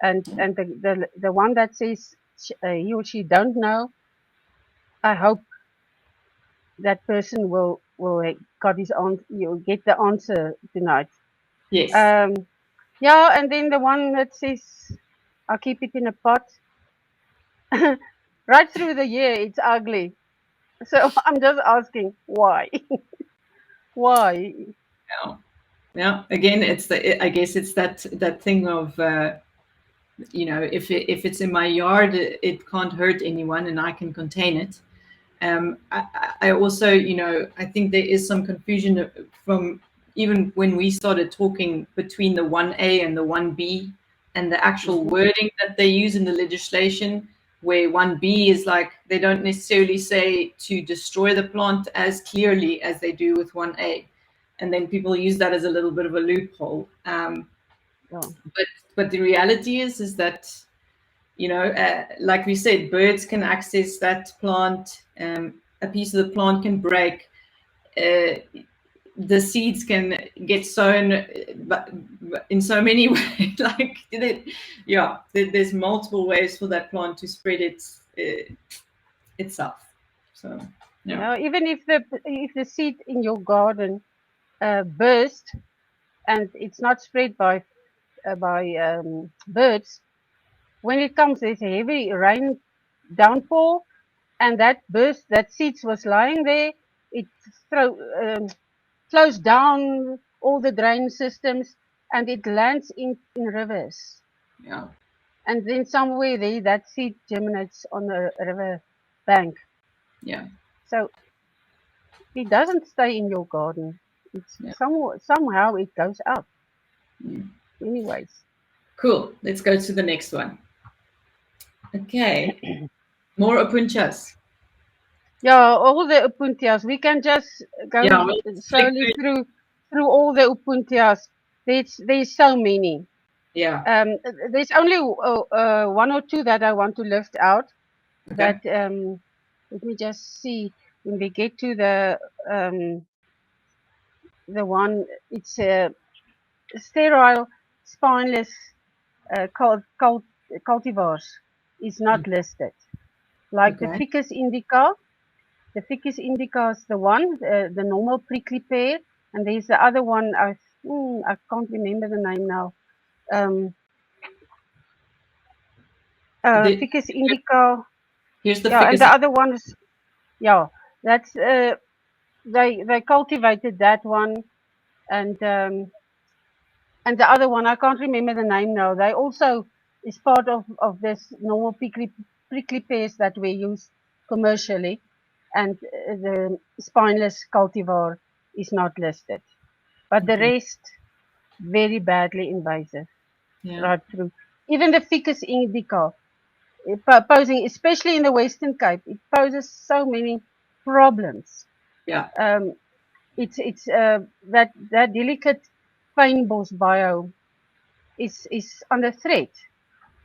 [SPEAKER 2] And the one that says he or she don't know, I hope that person will got his on. You'll get the answer tonight.
[SPEAKER 1] Yes.
[SPEAKER 2] Um, yeah, and then the one that says I'll keep it in a pot. Right through the year, it's ugly. So I'm just asking why, why?
[SPEAKER 1] Yeah. Yeah. Again, I guess it's that thing of, if it's in my yard, it can't hurt anyone, and I can contain it. I also, I think there is some confusion from even when we started talking between the 1A and the 1B and the actual
[SPEAKER 2] Mhm.
[SPEAKER 1] wording that they use in the legislation, where 1B is like they don't necessarily say to destroy the plant as clearly as they do with 1A. And then people use that as a little bit of a loophole.
[SPEAKER 2] Yeah.
[SPEAKER 1] But the reality is that, like we said, birds can access that plant. A piece of the plant can break. Uh, the seeds can get sown, but in so many ways. Yeah, there's multiple ways for that plant to spread itself. So, yeah,
[SPEAKER 2] Yeah, even if the seed in your garden burst and it's not spread by birds, when it comes, there's a heavy rain downpour, and that seeds was lying there. It throw, um, flows down all the drain systems, and it lands in rivers.
[SPEAKER 1] yeah,
[SPEAKER 2] And then somewhere there, that seed germinates on a river bank.
[SPEAKER 1] yeah,
[SPEAKER 2] So it doesn't stay in your garden. It's
[SPEAKER 1] yeah.
[SPEAKER 2] somehow it goes up.
[SPEAKER 1] Mm.
[SPEAKER 2] Anyways,
[SPEAKER 1] Cool. Let's go to the next one. Okay, more opunchas.
[SPEAKER 2] yeah, all the upuntias. We can just
[SPEAKER 1] Yeah,
[SPEAKER 2] go
[SPEAKER 1] we'll flick
[SPEAKER 2] slowly
[SPEAKER 1] through.
[SPEAKER 2] through all the upuntias. There's so many.
[SPEAKER 1] Yeah.
[SPEAKER 2] There's only one or two that I want to lift out.
[SPEAKER 1] Okay.
[SPEAKER 2] That let me just see when we get to the one. It's a sterile, spineless cultivars is not listed. Like the
[SPEAKER 1] Okay.
[SPEAKER 2] Ficus indica. The Ficus indica is the one, the normal prickly pear, and there's the other one. I can't remember the name now. Um,
[SPEAKER 1] The,
[SPEAKER 2] Ficus indica.
[SPEAKER 1] here's the
[SPEAKER 2] Yeah, and
[SPEAKER 1] ficus.
[SPEAKER 2] the other one is yeah. That's they cultivated that one, and and the other one I can't remember the name now. They also is part of this normal prickly pears that we use commercially, and the spineless cultivar is not listed. But the
[SPEAKER 1] Okay.
[SPEAKER 2] rest very badly invasive
[SPEAKER 1] Yeah.
[SPEAKER 2] right through. Even the Ficus indica posing, especially in the Western Cape, it poses so many problems.
[SPEAKER 1] Yeah.
[SPEAKER 2] Um, it's that delicate fynbos bio is under threat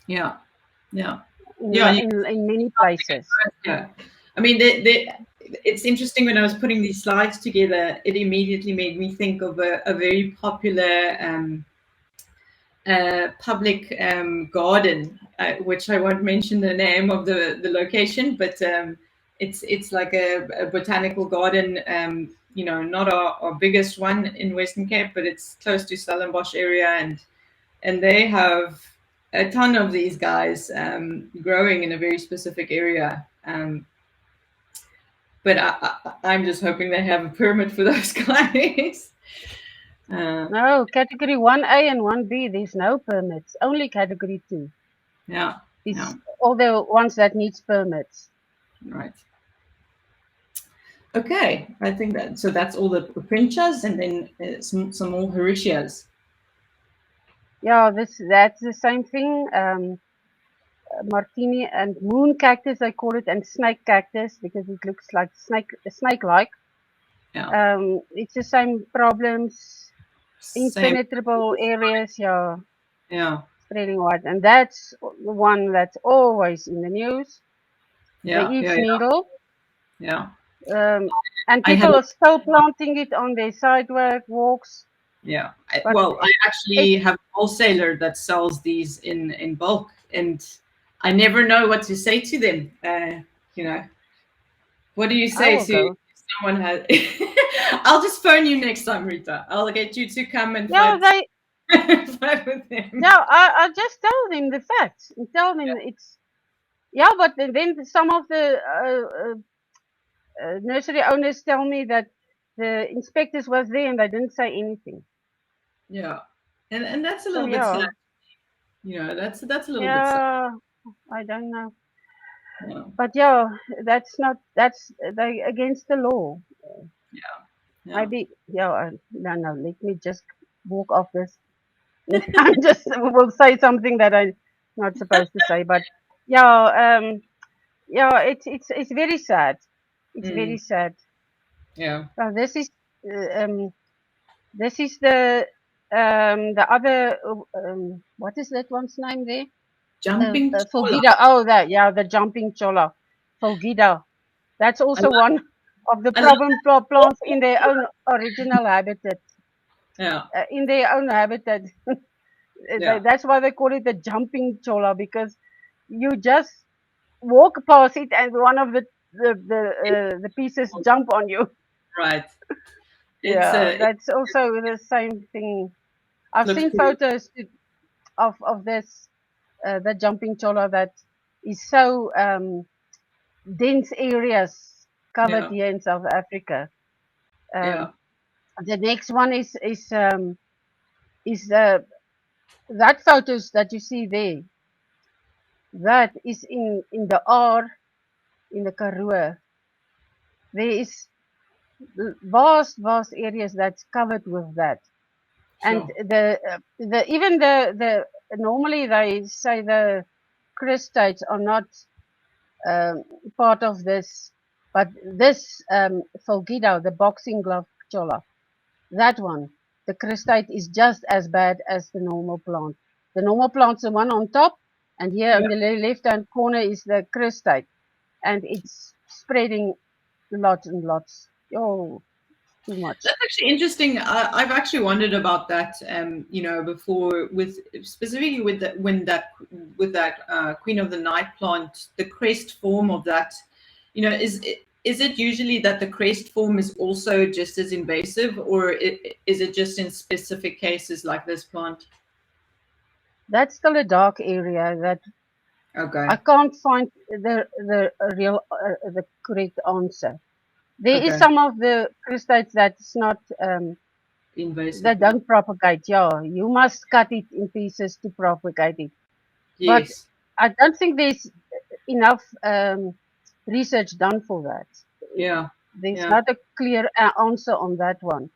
[SPEAKER 1] Yeah. Yeah.
[SPEAKER 2] in
[SPEAKER 1] Yeah.
[SPEAKER 2] in many places.
[SPEAKER 1] Yeah. I mean, it's interesting when I was putting these slides together, it immediately made me think of a very popular public garden, which I won't mention the name of the location, but it's like a botanical garden. Not our biggest one in Western Cape, but it's close to Stellenbosch area, and they have a ton of these guys growing in a very specific area. But I'm just hoping they have a permit for those guys.
[SPEAKER 2] No, category 1A and 1B, there's no permits, only category 2.
[SPEAKER 1] Yeah.
[SPEAKER 2] It's all the ones that needs permits.
[SPEAKER 1] Right. Okay, I think that's all the princhas, and then some more Hericias.
[SPEAKER 2] Yeah, that's the same thing. Martini and moon cactus, I call it, and snake cactus because it looks like snake-like.
[SPEAKER 1] Yeah.
[SPEAKER 2] It's the same problems, impenetrable areas. Yeah.
[SPEAKER 1] Yeah.
[SPEAKER 2] Spreading white, and that's the one that's always in the news.
[SPEAKER 1] Yeah.
[SPEAKER 2] The Eve's needle.
[SPEAKER 1] Yeah.
[SPEAKER 2] And people are still planting it on their sidewalks.
[SPEAKER 1] Yeah. I actually have a wholesaler that sells these in bulk, and I never know what to say to them. What do you say to someone has? I'll just phone you next time, Rita. I'll get you to come and fight with them.
[SPEAKER 2] Yeah, I just tell them the facts and tell them it's. Yeah, but then some of the nursery owners tell me that the inspectors was there and they didn't say anything.
[SPEAKER 1] Yeah, and that's a little bit sad. That's a little bit sad.
[SPEAKER 2] Yeah, I don't know. Yeah. But yeah, that's against the law.
[SPEAKER 1] Yeah.
[SPEAKER 2] Maybe no. Let me just walk off this. I just will say something that I'm not supposed to say. But yeah, it's very sad. It's very sad.
[SPEAKER 1] Yeah.
[SPEAKER 2] This is the other what is that one's name there?
[SPEAKER 1] Jumping
[SPEAKER 2] Fulgida. Oh, the jumping cholla. Fulgida. That's also one of the problem plants in their own original habitat.
[SPEAKER 1] Yeah.
[SPEAKER 2] In their own habitat. That's why they call it the jumping cholla, because you just walk past it and one of the pieces jump on you.
[SPEAKER 1] Right.
[SPEAKER 2] That's also the same thing. I've seen photos of this the jumping cholla that is so dense areas covered here in South Africa. The next one is that photos that you see there. That is in the R in the Karoo. There is vast areas that's covered with that. And even the normally they say the cristates are not part of this, but this Fulgida, the boxing glove cholla, that one, the cristate is just as bad as the normal plant. The normal plant's the one on top, and here on the left-hand corner is the cristate, and it's spreading lots and lots. Oh, too much.
[SPEAKER 1] That's actually interesting. I've actually wondered about that. Before, specifically with that Queen of the Night plant, the crest form of that. Is it usually that the crest form is also just as invasive, or is it just in specific cases like this plant?
[SPEAKER 2] That's still a dark area that I can't find the real the correct answer. There is some of the cristates that's not
[SPEAKER 1] invasive.
[SPEAKER 2] That don't propagate. Yeah, you must cut it in pieces to propagate it. Yes. But I don't think there's enough research done for that.
[SPEAKER 1] Yeah.
[SPEAKER 2] There's not a clear answer on that one.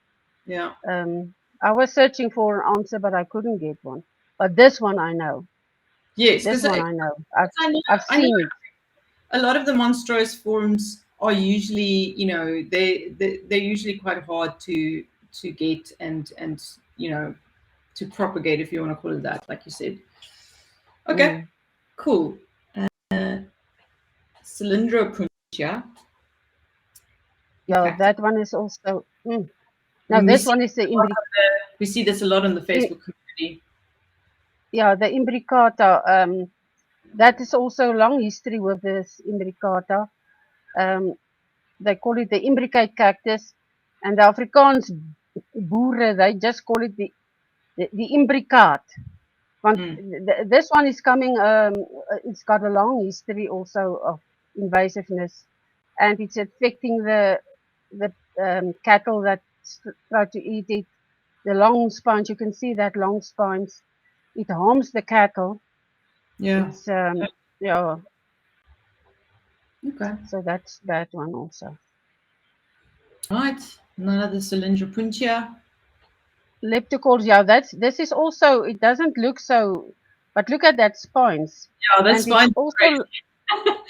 [SPEAKER 1] Yeah.
[SPEAKER 2] I was searching for an answer, but I couldn't get one. But this one I know.
[SPEAKER 1] Yes,
[SPEAKER 2] this one I know. I've seen it.
[SPEAKER 1] A lot of the monstrose forms are usually, they're usually quite hard to get and to propagate, if you want to call it that, like you said. Okay, cool. Cylindropuntia.
[SPEAKER 2] Yeah, that one is also. Now this one is the
[SPEAKER 1] we see this a lot in the Facebook community.
[SPEAKER 2] yeah, the imbricata. That is also a long history with this imbricata. Um, they call it the imbricate cactus, and the Afrikaans boere, they just call it the imbricaat. Want
[SPEAKER 1] Mm.
[SPEAKER 2] this one is coming. It's got a long history also of invasiveness, and it's affecting the cattle that try to eat it. The long spines, you can see that long spines. It harms the cattle.
[SPEAKER 1] Yeah.
[SPEAKER 2] It's yeah.
[SPEAKER 1] Okay.
[SPEAKER 2] So that's that one also.
[SPEAKER 1] Right. Another Cylindropuntia.
[SPEAKER 2] Leptocols, yeah. This is also. It doesn't look so, but look at that spines,
[SPEAKER 1] Yeah, that's
[SPEAKER 2] and it's
[SPEAKER 1] fine.
[SPEAKER 2] also
[SPEAKER 1] Great.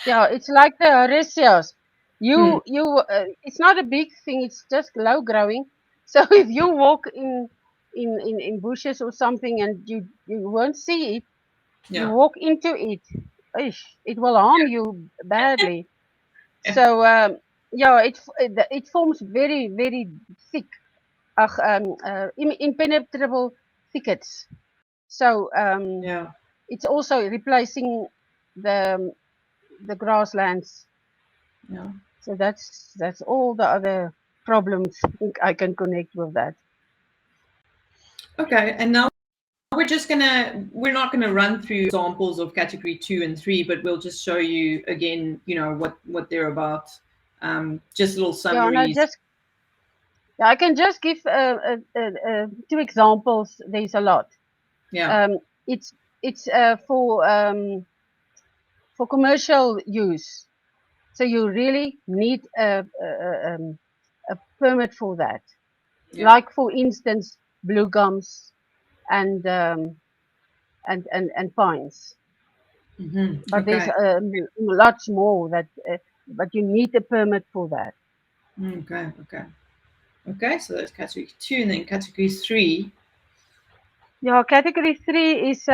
[SPEAKER 2] yeah. It's like the heresias.
[SPEAKER 1] Mm.
[SPEAKER 2] You it's not a big thing. It's just low growing. So if you walk in bushes or something and you won't see it, you
[SPEAKER 1] Yeah.
[SPEAKER 2] walk into it, it will harm you badly.
[SPEAKER 1] Yeah.
[SPEAKER 2] So yeah, it forms very very thick, impenetrable thickets. So
[SPEAKER 1] Yeah.
[SPEAKER 2] it's also replacing the the grasslands.
[SPEAKER 1] Yeah.
[SPEAKER 2] So that's all the other problems I can connect with that.
[SPEAKER 1] Okay. And now we're not gonna run through examples of category 2 and 3, but we'll just show you again, what they're about. Just little
[SPEAKER 2] Yeah, and
[SPEAKER 1] summaries.
[SPEAKER 2] I can just give two examples. There's a lot.
[SPEAKER 1] Yeah.
[SPEAKER 2] Um, it's for commercial use. So you really need a permit for that.
[SPEAKER 1] Yeah.
[SPEAKER 2] Like for instance, blue gums and and pines. But there's
[SPEAKER 1] Okay.
[SPEAKER 2] lots more that, but you need a permit for that.
[SPEAKER 1] Okay. Okay. Okay. So that's category 2, and then category 3.
[SPEAKER 2] Yeah, category three is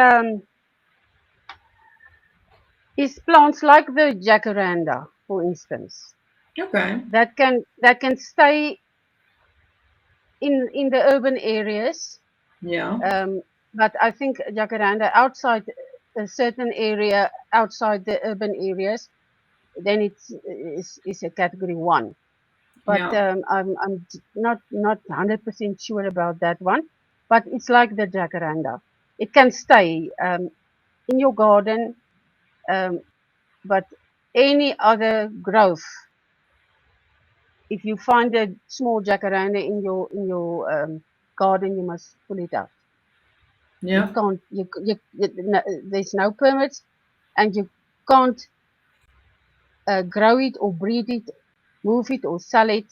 [SPEAKER 2] plants like the jacaranda, for instance,
[SPEAKER 1] Okay.
[SPEAKER 2] that can stay in the urban areas.
[SPEAKER 1] Yeah.
[SPEAKER 2] Um, but I think jacaranda outside a certain area, outside the urban areas, then is a category one. But
[SPEAKER 1] Yeah.
[SPEAKER 2] I'm not 100% sure about that one. But it's like the jacaranda. It can stay in your garden, um, but any other growth, if you find a small jacaranda in your garden, you must pull it out. You
[SPEAKER 1] Yeah.
[SPEAKER 2] can't. No, there's no permits, and you can't grow it or breed it, move it or sell it.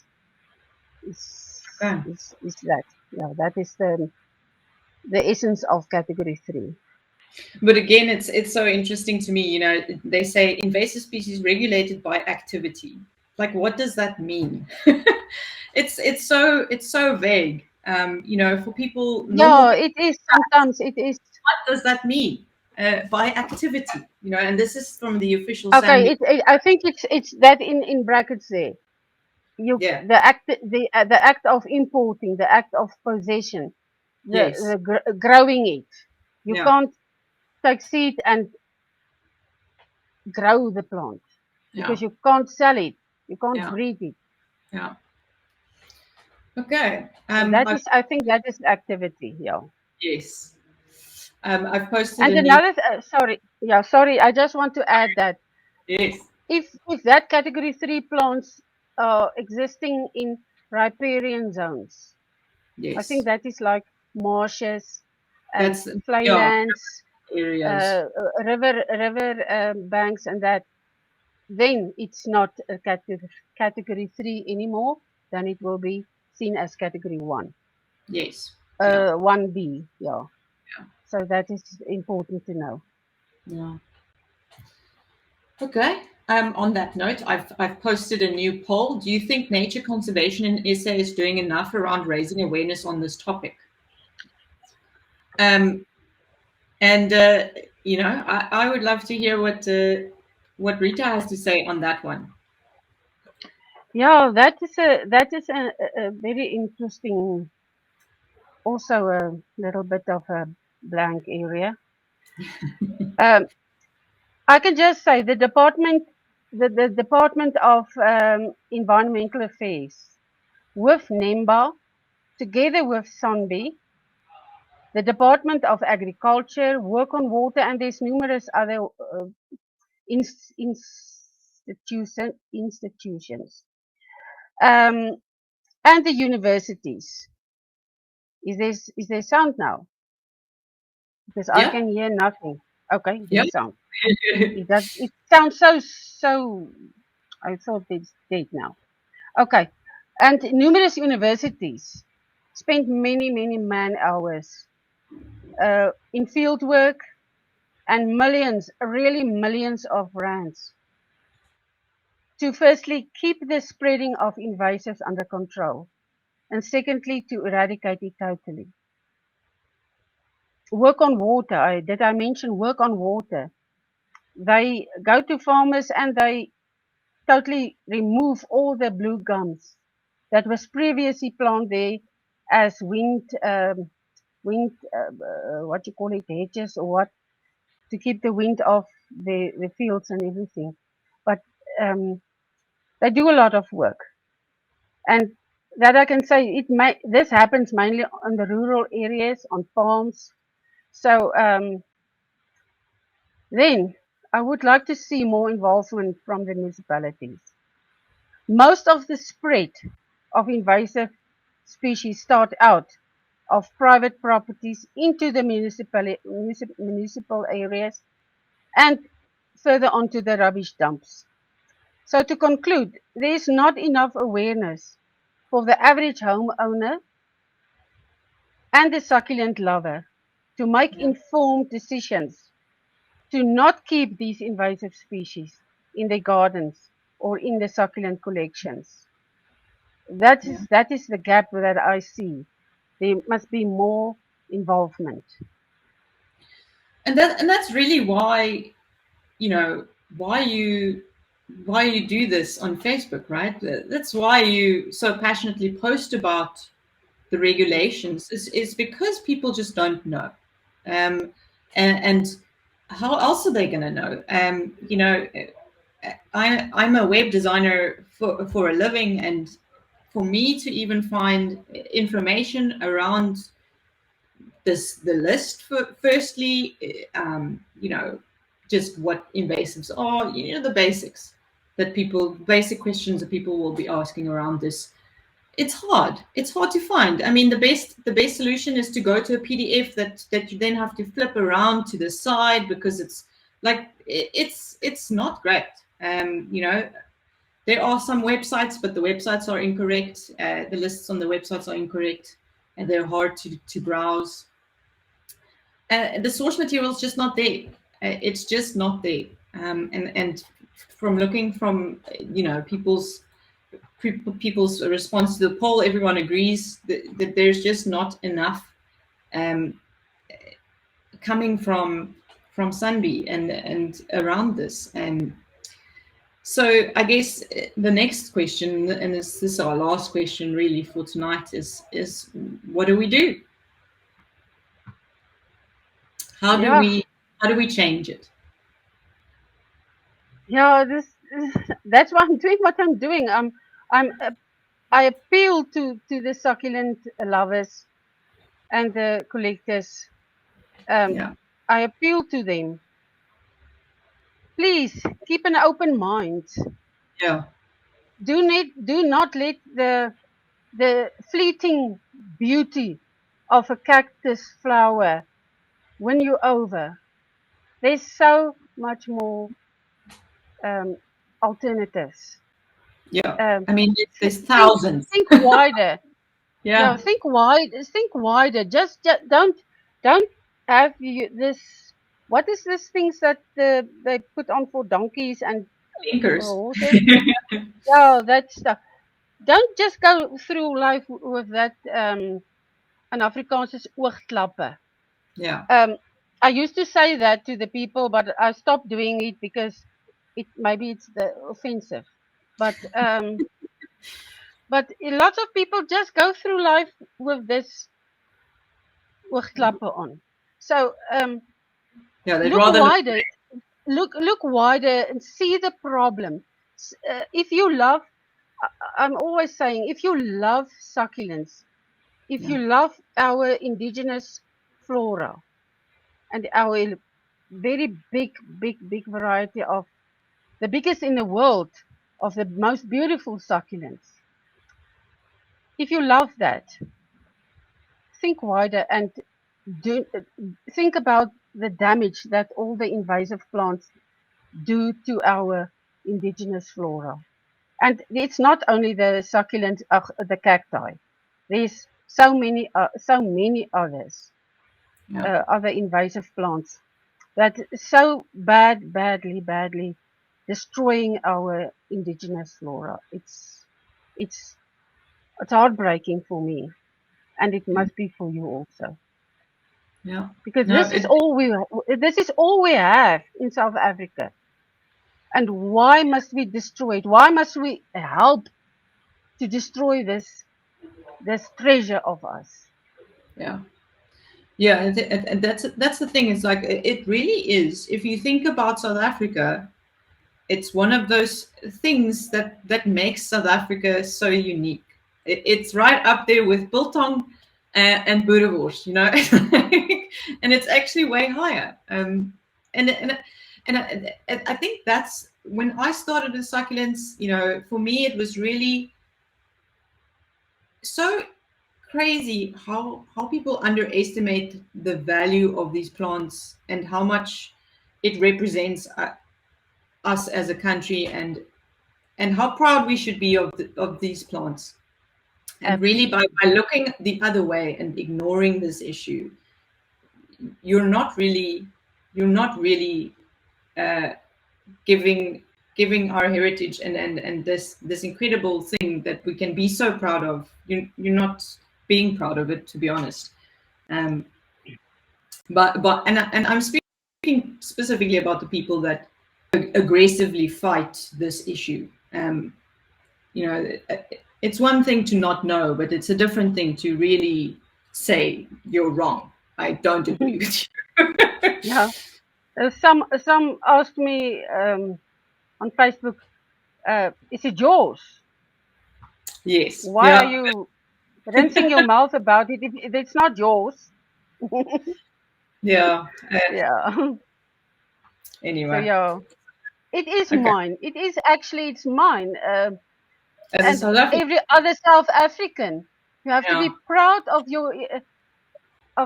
[SPEAKER 1] Okay.
[SPEAKER 2] Is that? Yeah, that is the essence of category three.
[SPEAKER 1] But again, it's so interesting to me. They say invasive species regulated by activity. Like, what does that mean? It's so vague. For people, normal
[SPEAKER 2] Yeah,
[SPEAKER 1] people,
[SPEAKER 2] it is sometimes. It is
[SPEAKER 1] what does that mean? By activity, and this is from the official
[SPEAKER 2] okay.
[SPEAKER 1] Sandy.
[SPEAKER 2] I think it's that in brackets there. You
[SPEAKER 1] Yeah.
[SPEAKER 2] the act of importing, the act of possession,
[SPEAKER 1] Yes.
[SPEAKER 2] growing it. You
[SPEAKER 1] Yeah.
[SPEAKER 2] can't take seed and grow the plant
[SPEAKER 1] Yeah.
[SPEAKER 2] because you can't sell it. You can't
[SPEAKER 1] Yeah.
[SPEAKER 2] breed it.
[SPEAKER 1] Yeah. Okay.
[SPEAKER 2] So I think that is activity. Yeah.
[SPEAKER 1] Yes. I've posted
[SPEAKER 2] And
[SPEAKER 1] a new.
[SPEAKER 2] another, sorry. I just want to add that
[SPEAKER 1] Yes.
[SPEAKER 2] if that category three plants are existing in riparian zones, I think
[SPEAKER 1] Yes.
[SPEAKER 2] that is like marshes and
[SPEAKER 1] That's, yeah,
[SPEAKER 2] flylands,
[SPEAKER 1] areas.
[SPEAKER 2] river banks, and that, then it's not a category three anymore. Then it will be seen as category one,
[SPEAKER 1] Yes. Yeah.
[SPEAKER 2] 1B. Yeah.
[SPEAKER 1] Yeah.
[SPEAKER 2] So that is important to know.
[SPEAKER 1] Yeah. Okay. On that note, I've posted a new poll. Do you think nature conservation in SA is doing enough around raising awareness on this topic? Um, and I would love to hear what Rita has to say on that one.
[SPEAKER 2] Yeah, that is a very interesting, also a little bit of a blank area. I can just say the Department of Environmental Affairs with NEMBA, together with SONBI, the Department of Agriculture, Work on Water, and there's numerous other institutions, um, and the universities. Is there sound now? Because I
[SPEAKER 1] Yeah.
[SPEAKER 2] can hear nothing. Okay,
[SPEAKER 1] Yeah.
[SPEAKER 2] there's sound. It sounds so. I thought it's dead now. Okay, and numerous universities spent many man hours in field work and millions, really millions of rands to firstly keep the spreading of invasives under control, and secondly to eradicate it totally. Work on water. Did I mention work on water? They go to farmers and they totally remove all the blue gums that was previously planted there as what you call it, hedges or what, to keep the wind off the fields and everything. But um, they do a lot of work, and that I can say this happens mainly on the rural areas, on farms. So then I would like to see more involvement from the municipalities. Most of the spread of invasive species start out of private properties into the municipal areas and further onto the rubbish dumps. So to conclude, there is not enough awareness for the average homeowner and the succulent lover to make
[SPEAKER 1] Yeah.
[SPEAKER 2] informed decisions to not keep these invasive species in their gardens or in the succulent collections.
[SPEAKER 1] Yeah.
[SPEAKER 2] That is the gap that I see. There must be more involvement.
[SPEAKER 1] And that's really why, you know, why you why you do this on Facebook, right? That's why you so passionately post about the regulations is because people just don't know. And how else are they going to know? I'm a web designer for a living, and for me to even find information around the list for firstly, just what invasives are, the basics that basic questions that people will be asking around this. It's hard to find. I mean, the best solution is to go to a PDF that you then have to flip around to the side, because it's like it's not great. There are some websites, but the websites are incorrect. The lists on the websites are incorrect, and they're hard to browse. The source material is just not there. It's just not there. And from looking from people's response to the poll, everyone agrees that there's just not enough um, coming from Sunby and around this. And so I guess the next question, and this is our last question really for tonight, is what do we do? How do
[SPEAKER 2] Yeah,
[SPEAKER 1] we change it?
[SPEAKER 2] yeah. That's why I'm doing what I'm doing. I'm I appeal to the succulent lovers and the collectors. Um,
[SPEAKER 1] Yeah,
[SPEAKER 2] I appeal to them. Please keep an open mind.
[SPEAKER 1] yeah,
[SPEAKER 2] Do not let the fleeting beauty of a cactus flower win you over. There's so much more um, alternatives.
[SPEAKER 1] yeah.
[SPEAKER 2] Um,
[SPEAKER 1] I mean, there's
[SPEAKER 2] think
[SPEAKER 1] thousands.
[SPEAKER 2] think wider. Yeah,
[SPEAKER 1] Yeah,
[SPEAKER 2] think wide. Think wider. Just don't have this. What is this things that they put on for donkeys and
[SPEAKER 1] thinkers.
[SPEAKER 2] horses? Yeah, that stuff. Don't just go through life with that. An Afrikaans is oogklappe.
[SPEAKER 1] Yeah,
[SPEAKER 2] Um, I used to say that to the people, but I stopped doing it because maybe it's offensive. But lots of people just go through life with this oogklappe on. So
[SPEAKER 1] Yeah, they'd
[SPEAKER 2] Look
[SPEAKER 1] rather.
[SPEAKER 2] wider. Look wider and see the problem. If you love, I'm always saying, if you love succulents, if
[SPEAKER 1] Yeah,
[SPEAKER 2] you love our indigenous flora and our very big variety of the biggest in the world of the most beautiful succulents, if you love that, think wider and do think about the damage that all the invasive plants do to our indigenous flora. And it's not only the succulent, the cacti. There's so many others,
[SPEAKER 1] yeah,
[SPEAKER 2] other invasive plants that so badly destroying our indigenous flora. It's it's heartbreaking for me, and it
[SPEAKER 1] yeah,
[SPEAKER 2] must be for you also,
[SPEAKER 1] yeah.
[SPEAKER 2] because
[SPEAKER 1] No,
[SPEAKER 2] this is all we have in South Africa. And why must we destroy it? Why must we help to destroy this treasure of us?
[SPEAKER 1] yeah. Yeah, and that's the thing. It's like it really is. If you think about South Africa, it's one of those things that makes South Africa so unique. It's right up there with biltong and boerewors, you know, and it's actually way higher. And I think that's when I started with succulents. You know, for me, it was really so crazy how people underestimate the value of these plants and how much it represents us as a country, and how proud we should be of these plants. And really,
[SPEAKER 2] Absolutely.
[SPEAKER 1] by looking the other way and ignoring this issue, you're not really uh, giving our heritage and this incredible thing that we can be so proud of. You're not being proud of it, to be honest. Um, but I'm speaking specifically about the people that aggressively fight this issue. You know, it's one thing to not know, but it's a different thing to really say you're wrong. I don't agree with you.
[SPEAKER 2] Yeah. Some asked me on Facebook, is it yours?
[SPEAKER 1] Yes.
[SPEAKER 2] Why are
[SPEAKER 1] Yeah.
[SPEAKER 2] you rinsing your mouth about it if it's not yours?
[SPEAKER 1] Yeah.
[SPEAKER 2] Yeah. So
[SPEAKER 1] Anyway.
[SPEAKER 2] yeah, it is
[SPEAKER 1] Okay.
[SPEAKER 2] mine. It is actually it's mine.
[SPEAKER 1] As a
[SPEAKER 2] And
[SPEAKER 1] South African.
[SPEAKER 2] every other South African, you have to
[SPEAKER 1] Yeah.
[SPEAKER 2] be proud of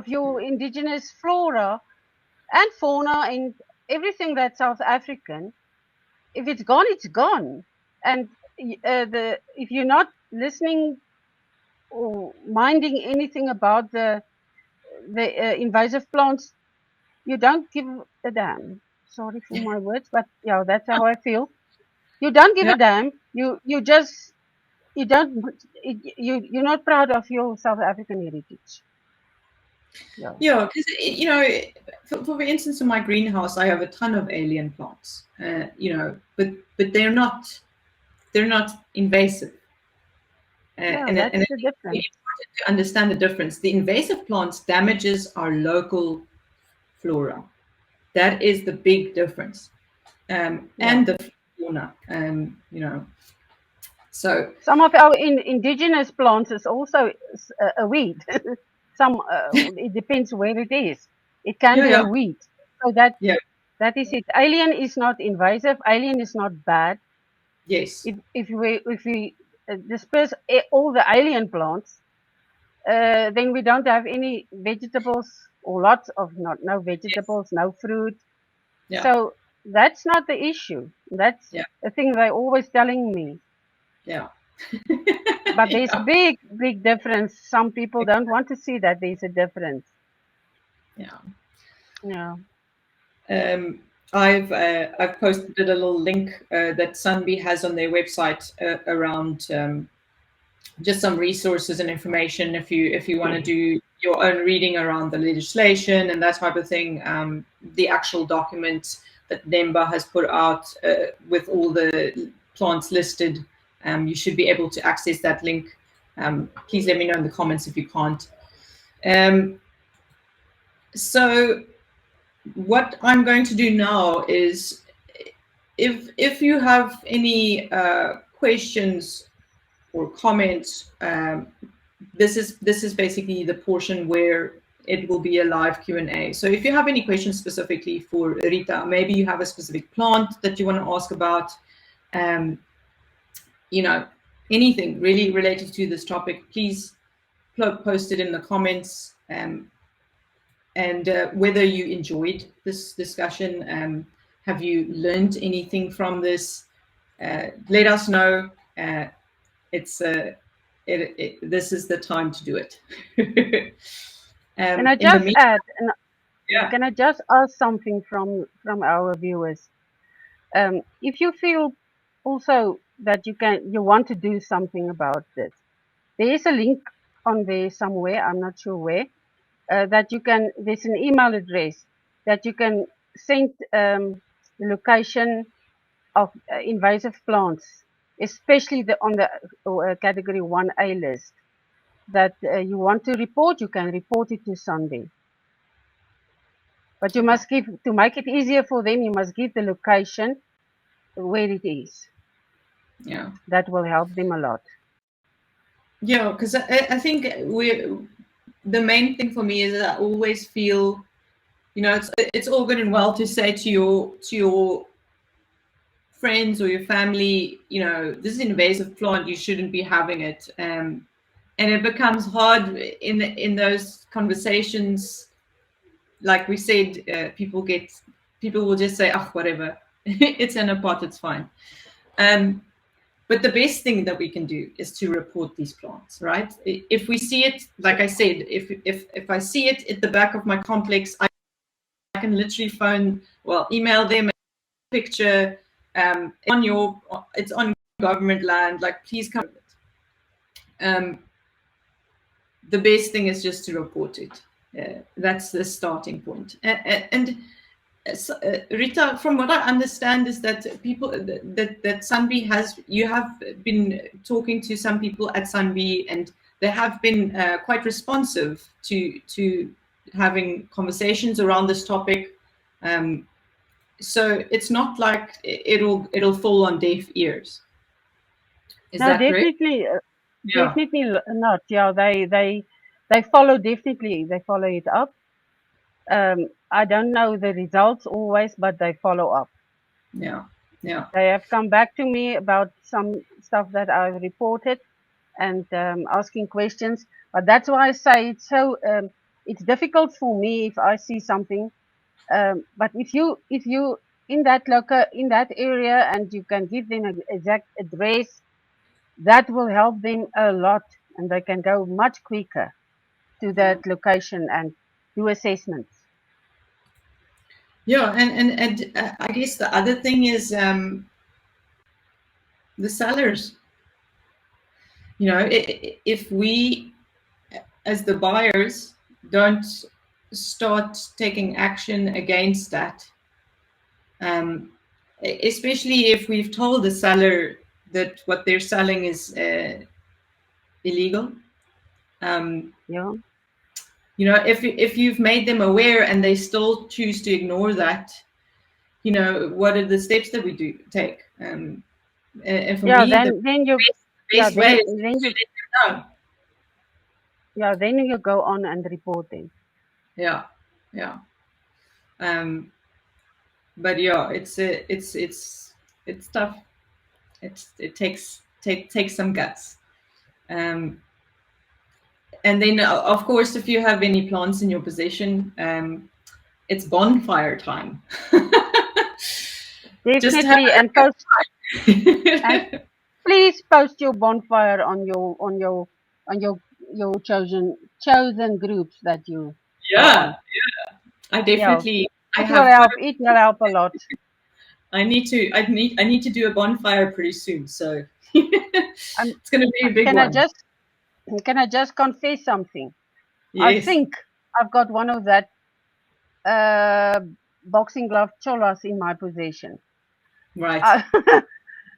[SPEAKER 2] your indigenous flora and fauna and everything that's South African. If it's gone, it's gone. And the if you're not listening or minding anything about the invasive plants, you don't give a damn. Sorry for my words, but yeah, that's how I feel. You don't give
[SPEAKER 1] Yeah.
[SPEAKER 2] a damn. You just you don't you're not proud of your South African heritage. Yeah.
[SPEAKER 1] Yeah. Because, you know, for instance, in my greenhouse, I have a ton of alien plants. You know, but they're not invasive.
[SPEAKER 2] Yeah,
[SPEAKER 1] And I
[SPEAKER 2] that's the
[SPEAKER 1] think it's
[SPEAKER 2] difference.
[SPEAKER 1] important to understand the difference. The invasive plants damages our local flora. That is the big difference.
[SPEAKER 2] Yeah.
[SPEAKER 1] And the fauna. You know, so
[SPEAKER 2] Some of our indigenous plants is also a weed. Some it depends where it is. It can
[SPEAKER 1] yeah,
[SPEAKER 2] be a
[SPEAKER 1] yeah,
[SPEAKER 2] weed. So that
[SPEAKER 1] yeah,
[SPEAKER 2] that is it. Alien is not invasive. Alien is not bad.
[SPEAKER 1] yes,
[SPEAKER 2] If we disperse all the alien plants, then we don't have any vegetables or lots of not no
[SPEAKER 1] yes,
[SPEAKER 2] vegetables, no fruit.
[SPEAKER 1] yeah,
[SPEAKER 2] So that's not the issue. That's
[SPEAKER 1] yeah,
[SPEAKER 2] the thing they're always telling me.
[SPEAKER 1] yeah,
[SPEAKER 2] But there's
[SPEAKER 1] yeah,
[SPEAKER 2] big difference. Some people don't want to see that there's a difference.
[SPEAKER 1] yeah.
[SPEAKER 2] Yeah.
[SPEAKER 1] Um, I've posted a little link that Sunby has on their website around just some resources and information if you want to do your own reading around the legislation and that type of thing. The actual document that NEMBA has put out with all the plants listed, you should be able to access that link. Please let me know in the comments if you can't. Um, so what I'm going to do now is, if you have any questions or comments, this is basically the portion where it will be a live Q&A. So if you have any questions specifically for Rita, maybe you have a specific plant that you want to ask about, you know, anything really related to this topic, please post it in the comments. And whether you enjoyed this discussion, have you learned anything from this? Let us know. This is the time to do it.
[SPEAKER 2] Can I just add? Can I just ask something from our viewers? If you feel also that you want to do something about this, there is a link on there somewhere. I'm not sure where. That you can. There's an email address that you can send the location of invasive plants, especially on the category 1A list, that you want to report. You can report it to Sunday. But you must give, to make it easier for them, you must give the location where it is.
[SPEAKER 1] Yeah.
[SPEAKER 2] That will help them a lot.
[SPEAKER 1] Yeah, because I think the main thing for me is that I always feel, you know, it's all good and well to say to your friends or your family, you know, this is an invasive plant, you shouldn't be having it. And it becomes hard in those conversations. Like we said, people will just say, oh, whatever, it's in a pot, it's fine. But the best thing that we can do is to report these plants, right? If we see it, like I said, if I see it at the back of my complex, I can literally email them a picture. It's on government land. Like, please come. The best thing is just to report it. That's the starting point. And Rita, from what I understand, is that that Sunbe you have been talking to some people at Sunbe, and they have been quite responsive to having conversations around this topic. So it's not like it'll fall on deaf ears. Is that
[SPEAKER 2] definitely,
[SPEAKER 1] correct?
[SPEAKER 2] definitely not. Yeah, they follow, definitely. They follow it up. I don't know the results always, but they follow up.
[SPEAKER 1] Yeah, yeah.
[SPEAKER 2] They have come back to me about some stuff that I've reported and asking questions. But that's why I say it's difficult for me if I see something. But if you in that area and you can give them an exact address, that will help them a lot, and they can go much quicker to that location and do assessments.
[SPEAKER 1] Yeah, and I guess the other thing is the sellers. You know, if we, as the buyers, don't start taking action against that, especially if we've told the seller that what they're selling is illegal.
[SPEAKER 2] Yeah.
[SPEAKER 1] You know, if you've made them aware and they still choose to ignore that, you know, what are the steps that we do take? And for me,
[SPEAKER 2] then you
[SPEAKER 1] best way is to let them know.
[SPEAKER 2] Yeah, then you go on and report them.
[SPEAKER 1] Yeah, yeah. But yeah, it's tough. It takes some guts. And then, of course, if you have any plants in your possession, it's bonfire time.
[SPEAKER 2] Definitely, and post. And please post your bonfire on your chosen groups that you are on.
[SPEAKER 1] Yeah. I definitely.
[SPEAKER 2] It will help. It will help a lot.
[SPEAKER 1] I need to do a bonfire pretty soon, so it's going to be a big one.
[SPEAKER 2] Can I just confess something?
[SPEAKER 1] Yes.
[SPEAKER 2] I think I've got one of that boxing glove cholas in my possession.
[SPEAKER 1] Right.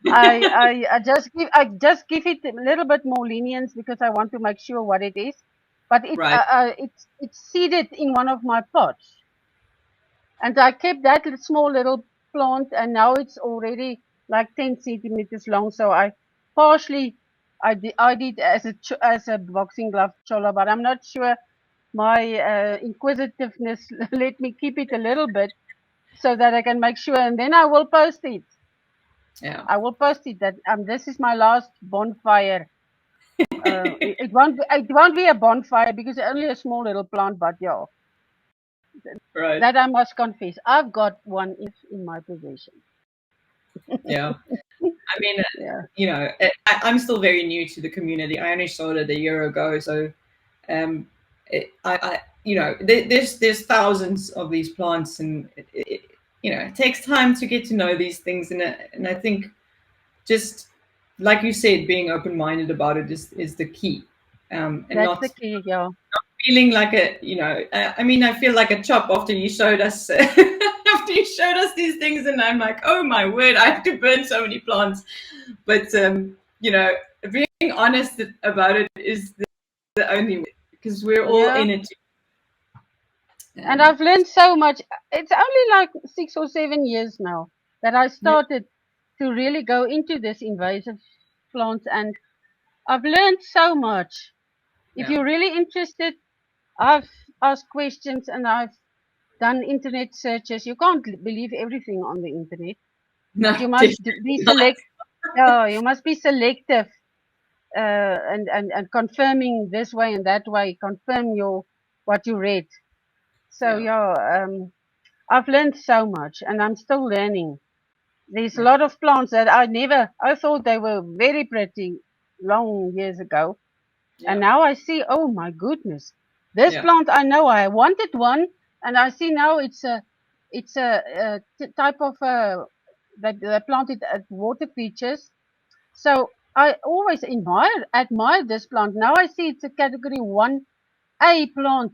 [SPEAKER 2] I just give it a little bit more lenience because I want to make sure what it is. But it's seeded in one of my pots. And I kept that small little plant, and now it's already like 10 centimeters long. So I partially, I did as a boxing glove chola, but I'm not sure my inquisitiveness let me keep it a little bit so that I can make sure, and then I will post it.
[SPEAKER 1] Yeah.
[SPEAKER 2] I will post it that this is my last bonfire. It won't be a bonfire because it's only a small little plant, but yeah,
[SPEAKER 1] Right.
[SPEAKER 2] that I must confess, I've got one in my possession.
[SPEAKER 1] Yeah. I mean,
[SPEAKER 2] Yeah,
[SPEAKER 1] I'm still very new to the community. I only started a year ago, so um, there's thousands of these plants, and it takes time to get to know these things, and I think just like you said, being open-minded about it is the key, and
[SPEAKER 2] that's the
[SPEAKER 1] not
[SPEAKER 2] key. Yeah,
[SPEAKER 1] feeling like I mean, I feel like a chop after you showed us after you showed us these things, and I'm like, oh my word, I have to burn so many plants. But being honest about it is the only way, because we're all
[SPEAKER 2] yeah.
[SPEAKER 1] in it.
[SPEAKER 2] And
[SPEAKER 1] Um,
[SPEAKER 2] I've learned so much. It's only like 6 or 7 years now that I
[SPEAKER 1] yeah,
[SPEAKER 2] started to really go into this invasive plants, and I've learned so much. If
[SPEAKER 1] yeah.
[SPEAKER 2] you're really interested, I've asked questions and I've done internet searches. You can't believe everything on the internet,
[SPEAKER 1] No,
[SPEAKER 2] but you must
[SPEAKER 1] definitely
[SPEAKER 2] be
[SPEAKER 1] not.
[SPEAKER 2] select. Yeah, you must be selective, and confirming this way and that way. Confirm your what you read. So
[SPEAKER 1] Yeah,
[SPEAKER 2] yeah, I've learned so much, and I'm still learning. There's a
[SPEAKER 1] yeah,
[SPEAKER 2] lot of plants that I thought they were very pretty long years ago. And
[SPEAKER 1] yeah,
[SPEAKER 2] now I see, oh my goodness, this
[SPEAKER 1] yeah,
[SPEAKER 2] plant, I know I wanted one, and I see now it's a type of that they planted at water features. So I always admire this plant. Now I see it's a category 1A plant.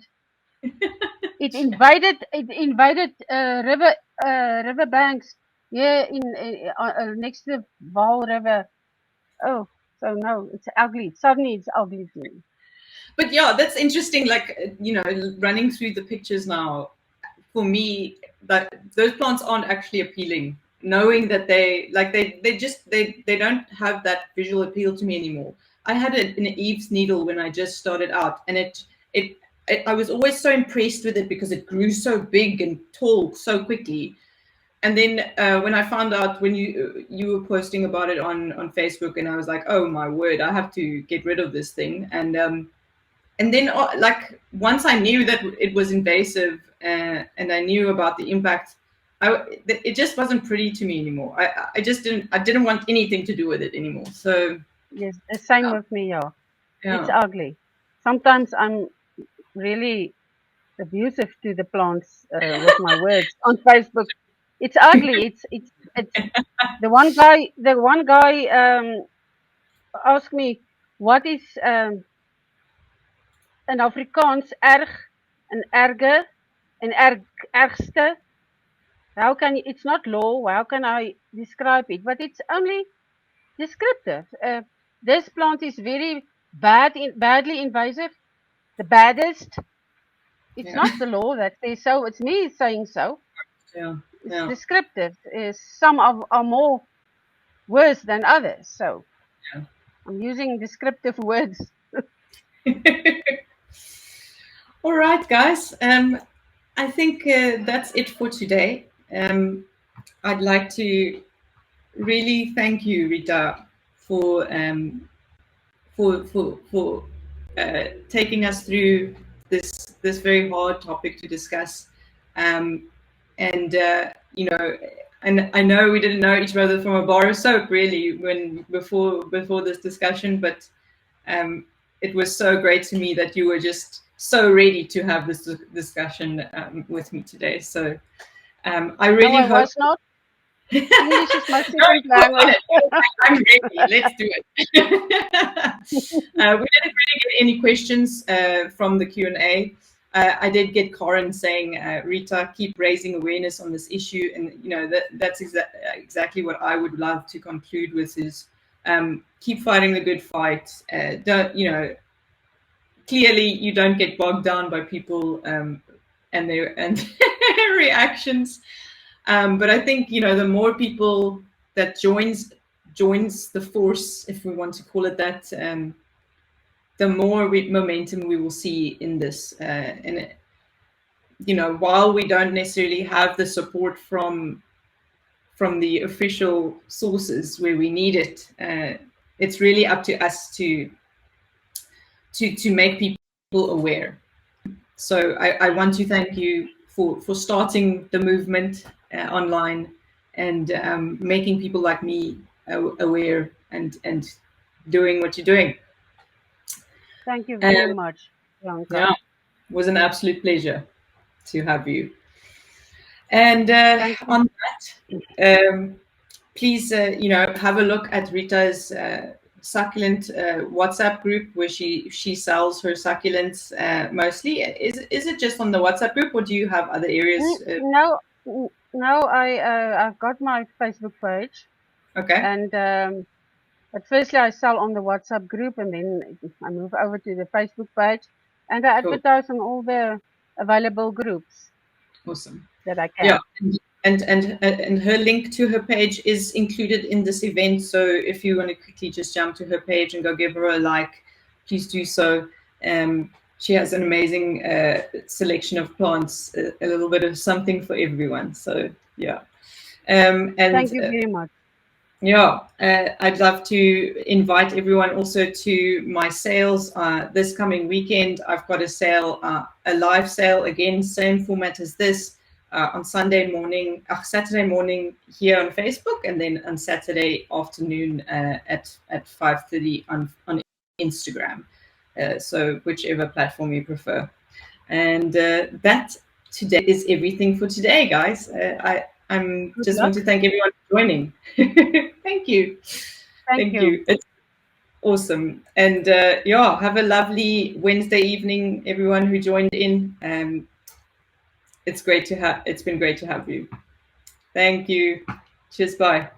[SPEAKER 2] It invaded river banks here in next to the Vaal River. Oh, so no, it's ugly. Suddenly it's ugly to me.
[SPEAKER 1] but yeah, that's interesting. Like, running through the pictures now, for me, that those plants aren't actually appealing, knowing that they don't have that visual appeal to me anymore. I had an Eve's needle when I just started out, and it, I was always so impressed with it because it grew so big and tall so quickly. And then when I found out, when you were posting about it on Facebook, and I was like, oh my word, I have to get rid of this thing. And then like, once I knew that it was invasive, and I knew about the impact, it just wasn't pretty to me anymore. I didn't want anything to do with it anymore. So
[SPEAKER 2] Yes, the same with me, yeah. It's
[SPEAKER 1] yeah.
[SPEAKER 2] ugly. Sometimes I'm really abusive to the plants with my words on Facebook. It's ugly. It's the one guy asked me what is in Afrikaans erg and erge and ergste. How can it's not law? How can I describe it? But it's only descriptive. This plant is very badly invasive. The baddest. It's
[SPEAKER 1] Yeah.
[SPEAKER 2] not the law that says so. It's me saying so.
[SPEAKER 1] Yeah.
[SPEAKER 2] It's
[SPEAKER 1] Yeah.
[SPEAKER 2] descriptive. Some are more worse than others. So I'm using descriptive words.
[SPEAKER 1] Yeah. All right, guys. I think that's it for today. I'd like to really thank you, Rita, for taking us through this very hard topic to discuss. Um, and and I know we didn't know each other from a bar of soap, really, when before this discussion, but it was so great to me that you were just so ready to have this discussion with me today. So I
[SPEAKER 2] No,
[SPEAKER 1] really
[SPEAKER 2] I
[SPEAKER 1] hope.
[SPEAKER 2] was not. English is my
[SPEAKER 1] No,
[SPEAKER 2] second
[SPEAKER 1] you were on
[SPEAKER 2] language.
[SPEAKER 1] it. I'm ready. Let's do it. We didn't really get any questions from the Q&A. I did get Corin saying, Rita, keep raising awareness on this issue. And, that's exactly what I would love to conclude with is keep fighting the good fight. Don't, clearly you don't get bogged down by people and reactions. But I think, you know, the more people that joins the force, if we want to call it that, the more momentum we will see in this. And you know, while we don't necessarily have the support from the official sources where we need it, it's really up to us to make people aware. So I want to thank you for starting the movement online and making people like me aware and doing what you're doing.
[SPEAKER 2] Thank you very much, Bianca.
[SPEAKER 1] Yeah, it was an absolute pleasure to have you. And on that, please, you know, have a look at Rita's succulent WhatsApp group where she sells her succulents mostly. Is it just on the WhatsApp group, or do you have other areas?
[SPEAKER 2] No, I've got my Facebook page.
[SPEAKER 1] Okay.
[SPEAKER 2] And at firstly, I sell on the WhatsApp group, and then I move over to the Facebook page, and I advertise on all the available groups.
[SPEAKER 1] Awesome.
[SPEAKER 2] That I can.
[SPEAKER 1] Yeah, and her link to her page is included in this event. So if you want to quickly just jump to her page and go give her a like, please do so. She has an amazing selection of plants, a little bit of something for everyone. So yeah. And
[SPEAKER 2] thank you very much.
[SPEAKER 1] Yeah, I'd love to invite everyone also to my sales this coming weekend. I've got a sale, a live sale, again, same format as this, on Saturday morning here on Facebook, and then on Saturday afternoon at 5:30 on Instagram. So whichever platform you prefer. And that today is everything for today, guys. I just want to thank everyone for joining. Thank you. Thank you. It's awesome. And yeah, have a lovely Wednesday evening, everyone who joined in. It's been great to have you. Thank you. Cheers. Bye.